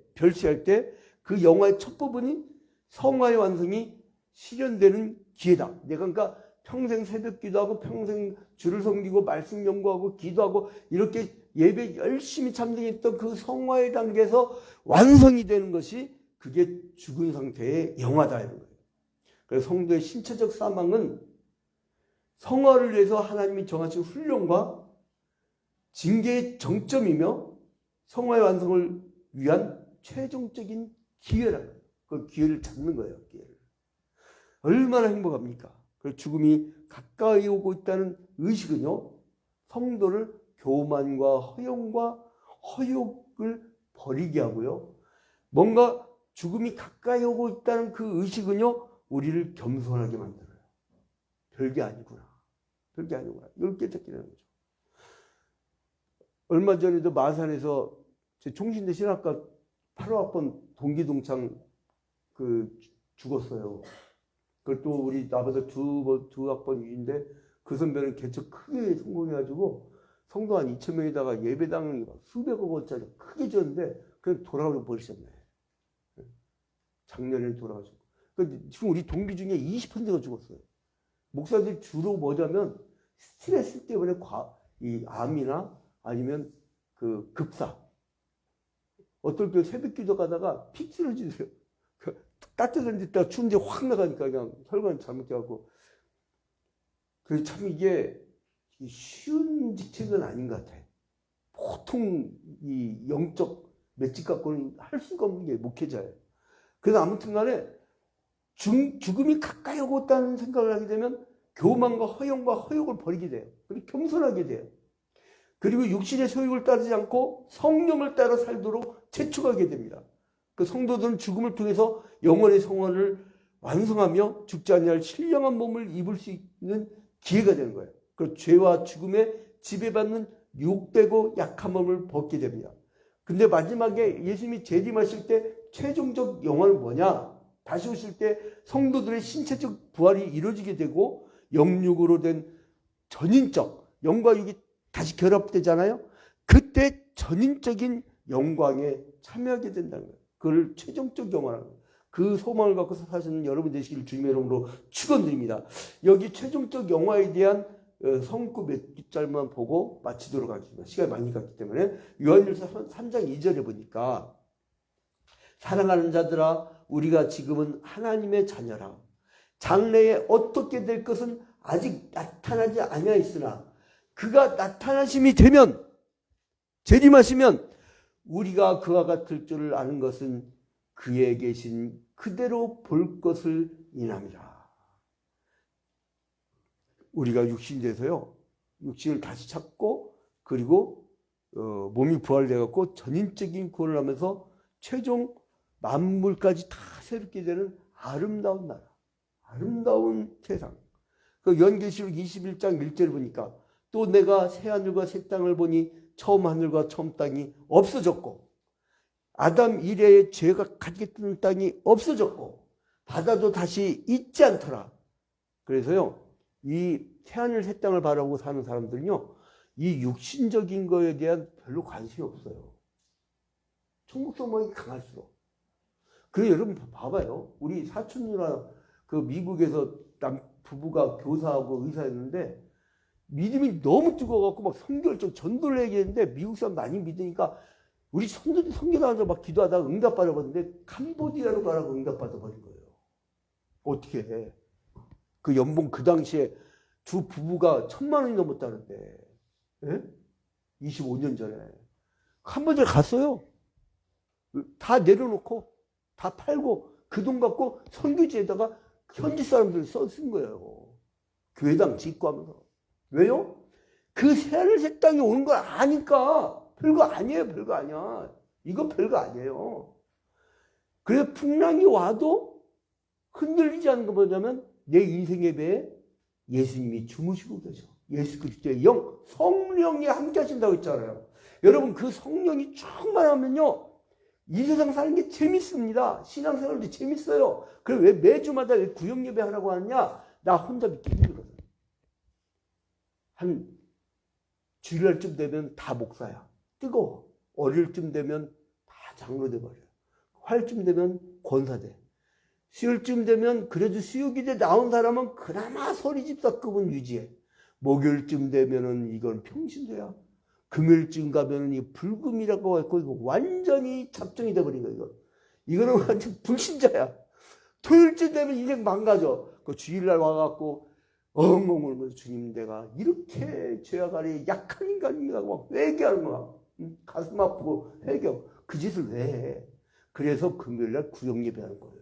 그 영화의 첫 부분이 성화의 완성이 실현되는 기회다. 내가 그러니까 평생 새벽 기도하고 평생 주를 섬기고 말씀 연구하고 기도하고 이렇게 예배 열심히 참여했던 그 성화의 단계에서 완성이 되는 것이 그게 죽은 상태의 영화다 이런 거예요. 그래서 성도의 신체적 사망은 성화를 위해서 하나님이 정하신 훈련과 징계의 정점이며 성화의 완성을 위한 최종적인 기회라는 거예요. 그 기회를 잡는 거예요. 기회를. 얼마나 행복합니까? 그 죽음이 가까이 오고 있다는 의식은요, 성도를 교만과 허영과 허욕을 버리게 하고요. 뭔가 죽음이 가까이 오고 있다는 그 의식은요, 우리를 겸손하게 만들어요. 별게 아니구나. 별게 아니구나. 이걸 깨닫게 되는 거죠. 얼마 전에도 마산에서 제 총신대 신학과 8호학번 동기동창 죽었어요. 그걸 또 우리 나보다 두 학번 위인데 그 선배는 개척 크게 성공해가지고 성도 한 2,000명에다가 예배당 수백억 원짜리 크게 지었는데 그냥 돌아가고 버리셨네. 작년에 돌아가시고. 지금 우리 동기 중에 20%가 죽었어요. 목사들이 주로 뭐냐면 스트레스 때문에 이 암이나 아니면 그 급사. 어떨 때 새벽 기도 가다가 픽 쓰러지세요. 따뜻한 데 있다가 추운 데 확 나가니까 그냥 혈관 잘못돼갖고. 그래서 참 이게 쉬운 직책은 아닌 것 같아. 보통 이 영적 맷집 갖고는 할 수가 없는 게 목회자예요. 그래서 아무튼 간에 죽음이 가까이 오고 있다는 생각을 하게 되면 교만과 허영과 허욕을 버리게 돼요. 그리고 겸손하게 돼요. 그리고 육신의 소욕을 따르지 않고 성령을 따라 살도록 재촉하게 됩니다. 그 성도들은 죽음을 통해서 영혼의 성원을 완성하며 죽지 아니할 신령한 몸을 입을 수 있는 기회가 되는 거예요. 그 죄와 죽음에 지배받는 욕되고 약한 몸을 벗게 됩니다. 근데 마지막에 예수님이 재림하실 때 최종적 영원은 뭐냐? 다시 오실 때 성도들의 신체적 부활이 이루어지게 되고 영육으로 된 전인적 영과 육이 다시 결합되잖아요. 그때 전인적인 영광에 참여하게 된다는 거예요. 그걸 최종적 영화라는 거예요. 그 소망을 갖고 사시는 여러분 되시길 주님의 이름으로 축원드립니다. 여기 최종적 영화에 대한 성구 몇 구절만 보고 마치도록 하겠습니다. 시간이 많이 갔기 때문에 요한일서 3장 2절에 보니까 사랑하는 자들아 우리가 지금은 하나님의 자녀라. 장래에 어떻게 될 것은 아직 나타나지 아니하였으나 그가 나타나심이 되면 재림하시면 우리가 그와 같을 줄을 아는 것은 그에 계신 그대로 볼 것을 인함이라. 우리가 육신이 돼서요. 육신을 다시 찾고 그리고 몸이 부활되어갖고 전인적인 구원을 하면서 최종 만물까지 다 새롭게 되는 아름다운 나라. 아름다운 세상. 그 연계시록 21장 1절을 보니까 또 내가 새 하늘과 새 땅을 보니 처음 하늘과 처음 땅이 없어졌고 아담 이래의 죄가 가득했던 땅이 없어졌고 바다도 다시 있지 않더라. 그래서요. 이 새하늘 새 땅을 바라보고 사는 사람들은요. 이 육신적인 거에 대한 별로 관심이 없어요. 천국 소망이 강할수록. 그래서 여러분 봐봐요. 우리 사촌 누나 그 미국에서 부부가 교사하고 의사였는데 믿음이 너무 뜨거워갖고 막 성결적 전도를 얘기했는데 미국 사람 많이 믿으니까 우리 성도들이 성결하면서 막 기도하다가 응답받아 버렸는데 캄보디아로 가라고 응답받아 버린 거예요. 어떻게 해? 그 연봉 그 당시에 두 부부가 1,000만 원이 넘었다는데, 예? 25년 전에 캄보디아 갔어요. 다 내려놓고 다 팔고 그 돈 갖고 선교지에다가 현지 사람들이 쓴 거예요. 교회당 짓고 하면서. 왜요? 그 새하늘 새 땅이 오는 걸 아니까. 별거 아니에요. 별거 아니야. 이거 별거 아니에요. 그래서 풍랑이 와도 흔들리지 않는 거 뭐냐면 내 인생의 배에 예수님이 주무시고 계셔. 예수 그리스도의 영, 성령이 함께 하신다고 했잖아요. 여러분 그 성령이 충만하면요. 이 세상 사는 게 재밌습니다. 신앙생활도 재밌어요. 그래 왜 매주마다 왜 구역 예배 하라고 하느냐? 나 혼자 믿기 힘들거든. 한 주일날쯤 되면 다 목사야. 뜨거워. 어릴쯤 되면 다 장로 돼버려요. 활쯤 되면 권사돼. 수요일쯤 되면 그래도 수요기대 나온 사람은 그나마 서리집사급은 유지해. 목요일쯤 되면은 이건 평신도야. 금요일쯤 가면은 이 불금이라고 했고 이거 완전히 작정이 돼버린 거야. 이거는 완전 불신자야. 토요일쯤 되면 인생 망가져. 그 주일날 와갖고 엉엉 울면서 주님 내가 이렇게 죄악 아래 약한 인간이라고 막 회개하는 거야. 가슴 아프고 회개. 그 짓을 왜 해? 그래서 금요일날 구역 예배하는 거예요.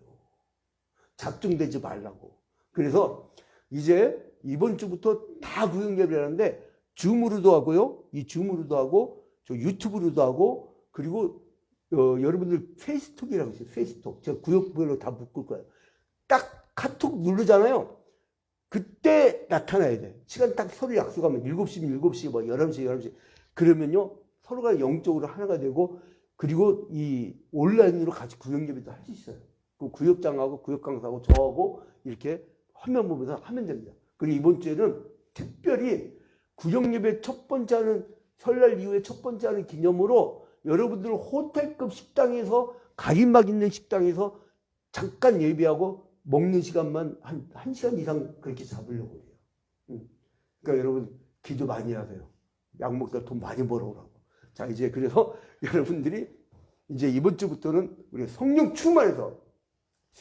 작정되지 말라고. 그래서 이제 이번 주부터 다 구역 예배를 하는데 줌으로도 하고요. 이 줌으로도 하고 저 유튜브로도 하고 그리고 여러분들 페이스톡이라고 있어요. 페이스톡. 제가 구역별로 다 묶을 거예요. 딱 카톡 누르잖아요. 그때 나타나야 돼. 시간 딱 서로 약속하면 7시면 7시, 뭐 11시, 11시. 그러면요. 서로가 영적으로 하나가 되고 그리고 이 온라인으로 같이 구역 예배도 할 수 있어요. 그 구역장하고 구역 강사하고 저하고 이렇게 화면 보면서 하면 됩니다. 그리고 이번 주에는 특별히 구역 예배 첫 번째 하는 설날 이후에 첫 번째 하는 기념으로 여러분들 호텔급 식당에서 가림막 있는 식당에서 잠깐 예배하고 먹는 시간만 한 1시간 이상 그렇게 잡으려고 해요. 그러니까 여러분 기도 많이 하세요. 약 먹다 돈 많이 벌어오라고. 자, 이제 그래서 여러분들이 이제 이번 주부터는 우리 성령 충만해서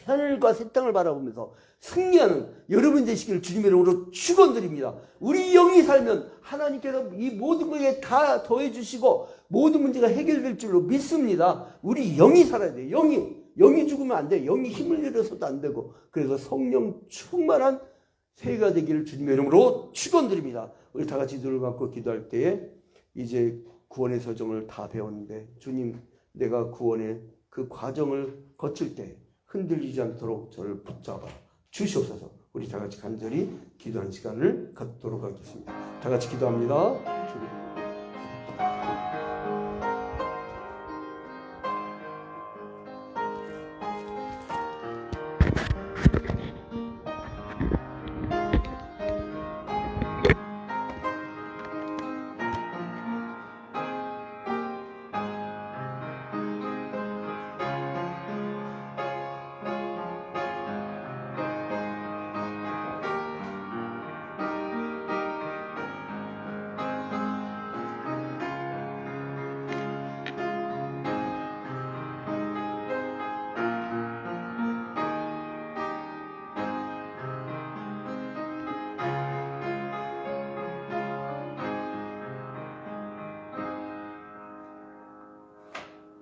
하늘과 새 땅을 바라보면서 승리하는 여러분 되시기를 주님의 이름으로 축원드립니다. 우리 영이 살면 하나님께서 이 모든 것에 다 더해 주시고 모든 문제가 해결될 줄로 믿습니다. 우리 영이 살아야 돼요. 영이 죽으면 안 돼. 영이 힘을 잃어서도 안 되고. 그래서 성령 충만한 새해가 되기를 주님의 이름으로 축원드립니다. 우리 다 같이 눈을 감고 기도할 때에 이제 구원의 서정을 다 배웠는데 주님, 내가 구원의 그 과정을 거칠 때 흔들리지 않도록 저를 붙잡아 주시옵소서. 우리 다 같이 간절히 기도하는 시간을 갖도록 하겠습니다. 다 같이 기도합니다. 주님.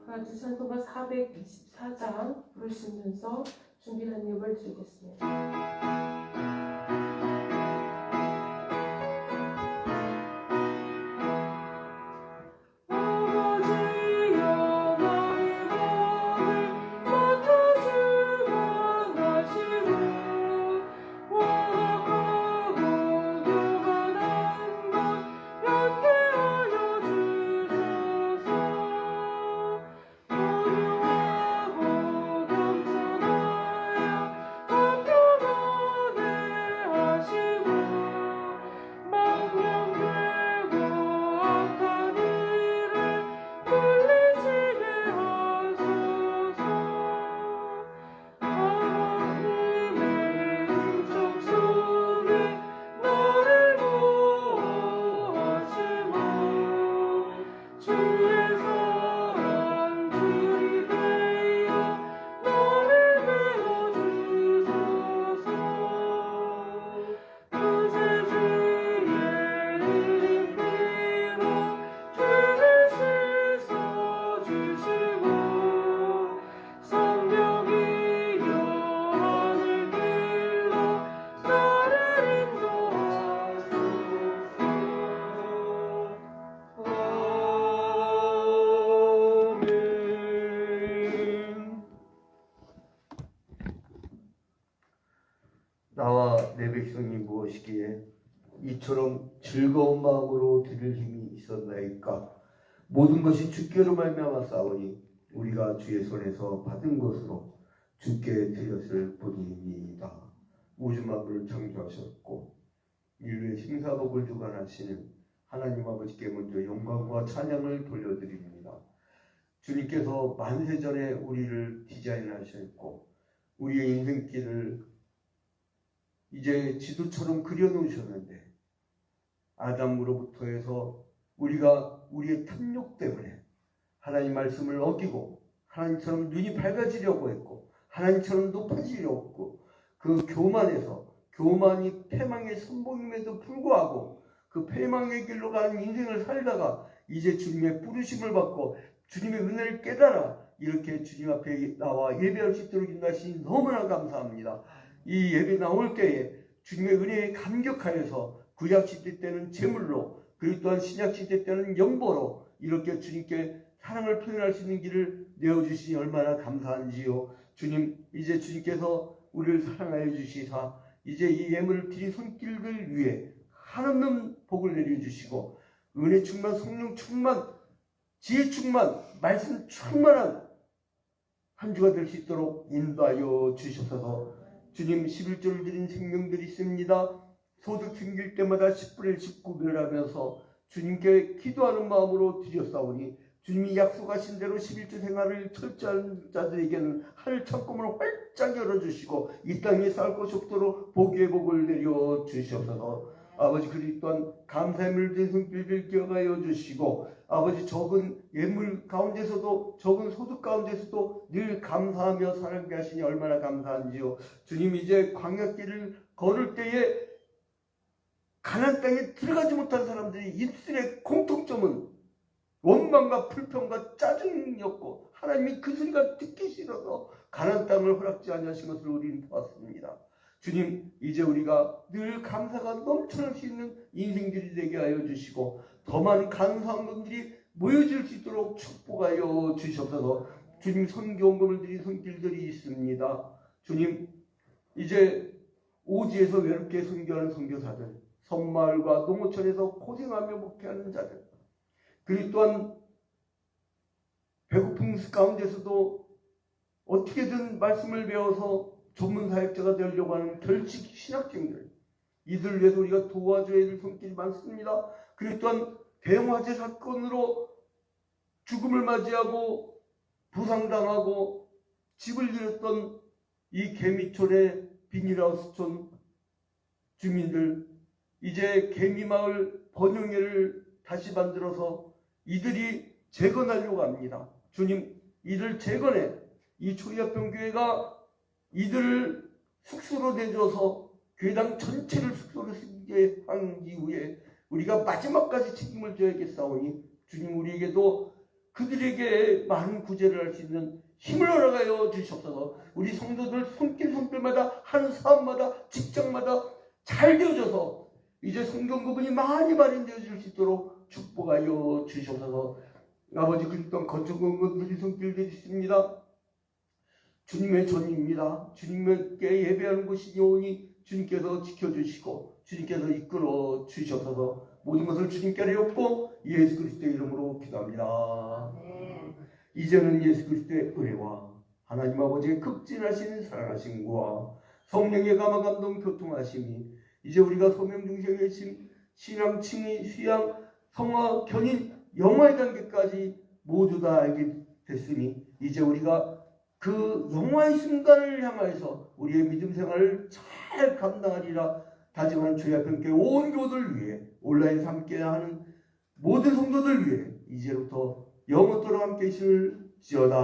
같이 찬송가 424장 부르시면서 준비한 예물 드리겠습니다. 나와 내 백성이 무엇이기에 이처럼 즐거운 마음으로 드릴 힘이 있었나이까. 모든 것이 주께로 말미암아 싸우니 우리가 주의 손에서 받은 것으로 주께 드렸을 뿐이니이다. 우주 만물을 창조하셨고 인류의 심사복을 주관하시는 하나님 아버지께 먼저 영광과 찬양을 돌려드립니다. 주님께서 만세전에 우리를 디자인하셨고 우리의 인생길을 이제 지도처럼 그려놓으셨는데 아담으로부터 해서 우리가 우리의 탐욕 때문에 하나님 말씀을 어기고 하나님처럼 눈이 밝아지려고 했고 하나님처럼 높아지려고 했고 그 교만이 패망의 선봉임에도 불구하고 그 패망의 길로 가는 인생을 살다가 이제 주님의 부르심을 받고 주님의 은혜를 깨달아 이렇게 주님 앞에 나와 예배할 수 있도록 인도하시니 너무나 감사합니다. 이 예배 나올 때에 주님의 은혜에 감격하여서 구약 시대 때는 제물로 그리고 또한 신약 시대 때는 영보로 이렇게 주님께 사랑을 표현할 수 있는 길을 내어주시니 얼마나 감사한지요. 주님, 이제 주님께서 우리를 사랑하여 주시사 이제 이 예물을 드린 손길들 위에 한없는 복을 내려주시고 은혜 충만, 성령 충만, 지혜 충만, 말씀 충만한 한 주가 될 수 있도록 인도하여 주셔서 주님 11조를 드린 생명들이 있습니다. 소득 생길 때마다 10분의 1씩 구별하면서 주님께 기도하는 마음으로 드렸사오니 주님이 약속하신 대로 11조 생활을 철저한 자들에게는 하늘 창고문을 활짝 열어주시고 이 땅에 쌀 것이 없도록 복의 복을 내려주셔서 아버지 그리고 또한 감사의 물든 손길을 기억하여 주시고 아버지 적은 예물 가운데서도 적은 소득 가운데서도 늘 감사하며 살게 하시니 얼마나 감사한지요. 주님 이제 광야길을 걸을 때에 가나안 땅에 들어가지 못한 사람들이 입술의 공통점은 원망과 불평과 짜증이었고 하나님이 그 소리가 듣기 싫어서 가나안 땅을 허락지 아니하신 것을 우리는 보았습니다. 주님 이제 우리가 늘 감사가 넘쳐날 수 있는 인생들이 되게 하여 주시고 더 많은 감사한 분들이 모여질 수 있도록 축복하여 주셔서 주님 선교원금을 드린 손길들이 있습니다. 주님 이제 오지에서 외롭게 선교하는 선교사들, 섬마을과 농어촌에서 고생하며 목회하는 자들, 그리고 또한 배고픔 가운데서도 어떻게든 말씀을 배워서 전문 사역자가 되려고 하는 결식 신학생들, 이들 위해서 우리가 도와줘야 될 손길이 많습니다. 그리고 또한 대형화재 사건으로 죽음을 맞이하고 부상당하고 집을 잃었던 이 개미촌의 비닐하우스촌 주민들, 이제 개미마을 번영회를 다시 만들어서 이들이 재건하려고 합니다. 주님, 이들 재건해 이 초리합병교회가 이들을 숙소로 내줘서 교회당 전체를 숙소로 쓰게 한 이후에 우리가 마지막까지 책임을 져야겠사오니 주님 우리에게도 그들에게 많은 구제를 할 수 있는 힘을 허락하여 주시옵소서. 우리 성도들 손길마다 하는 사업마다 직장마다 잘 되어져서 이제 성경 구분이 많이 마련되어질 수 있도록 축복하여 주시옵소서. 아버지 그리스도 거쳐건건들이 손길들이 있습니다. 주님의 전입니다. 주님께 예배하는 곳이오니 주님께서 지켜주시고 주님께서 이끌어 주셔서 모든 것을 주님께 하옵고 예수 그리스도의 이름으로 기도합니다. 이제는 예수 그리스도의 은혜와 하나님 아버지의 극진하신 사랑하심과 성령의 감화 감동 교통하심이 이제 우리가 소명 중생의 신앙 칭의 수양 성화 견인 영화의 단계까지 모두 다 알게 됐으니 이제 우리가 그 영화의 순간을 향하여서 우리의 믿음 생활을 잘 감당하리라 다짐하는 주의 앞에 온 교도를 위해 온라인에서 함께하는 모든 성도들 위해 이제부터 영원토록 함께 있을지어다.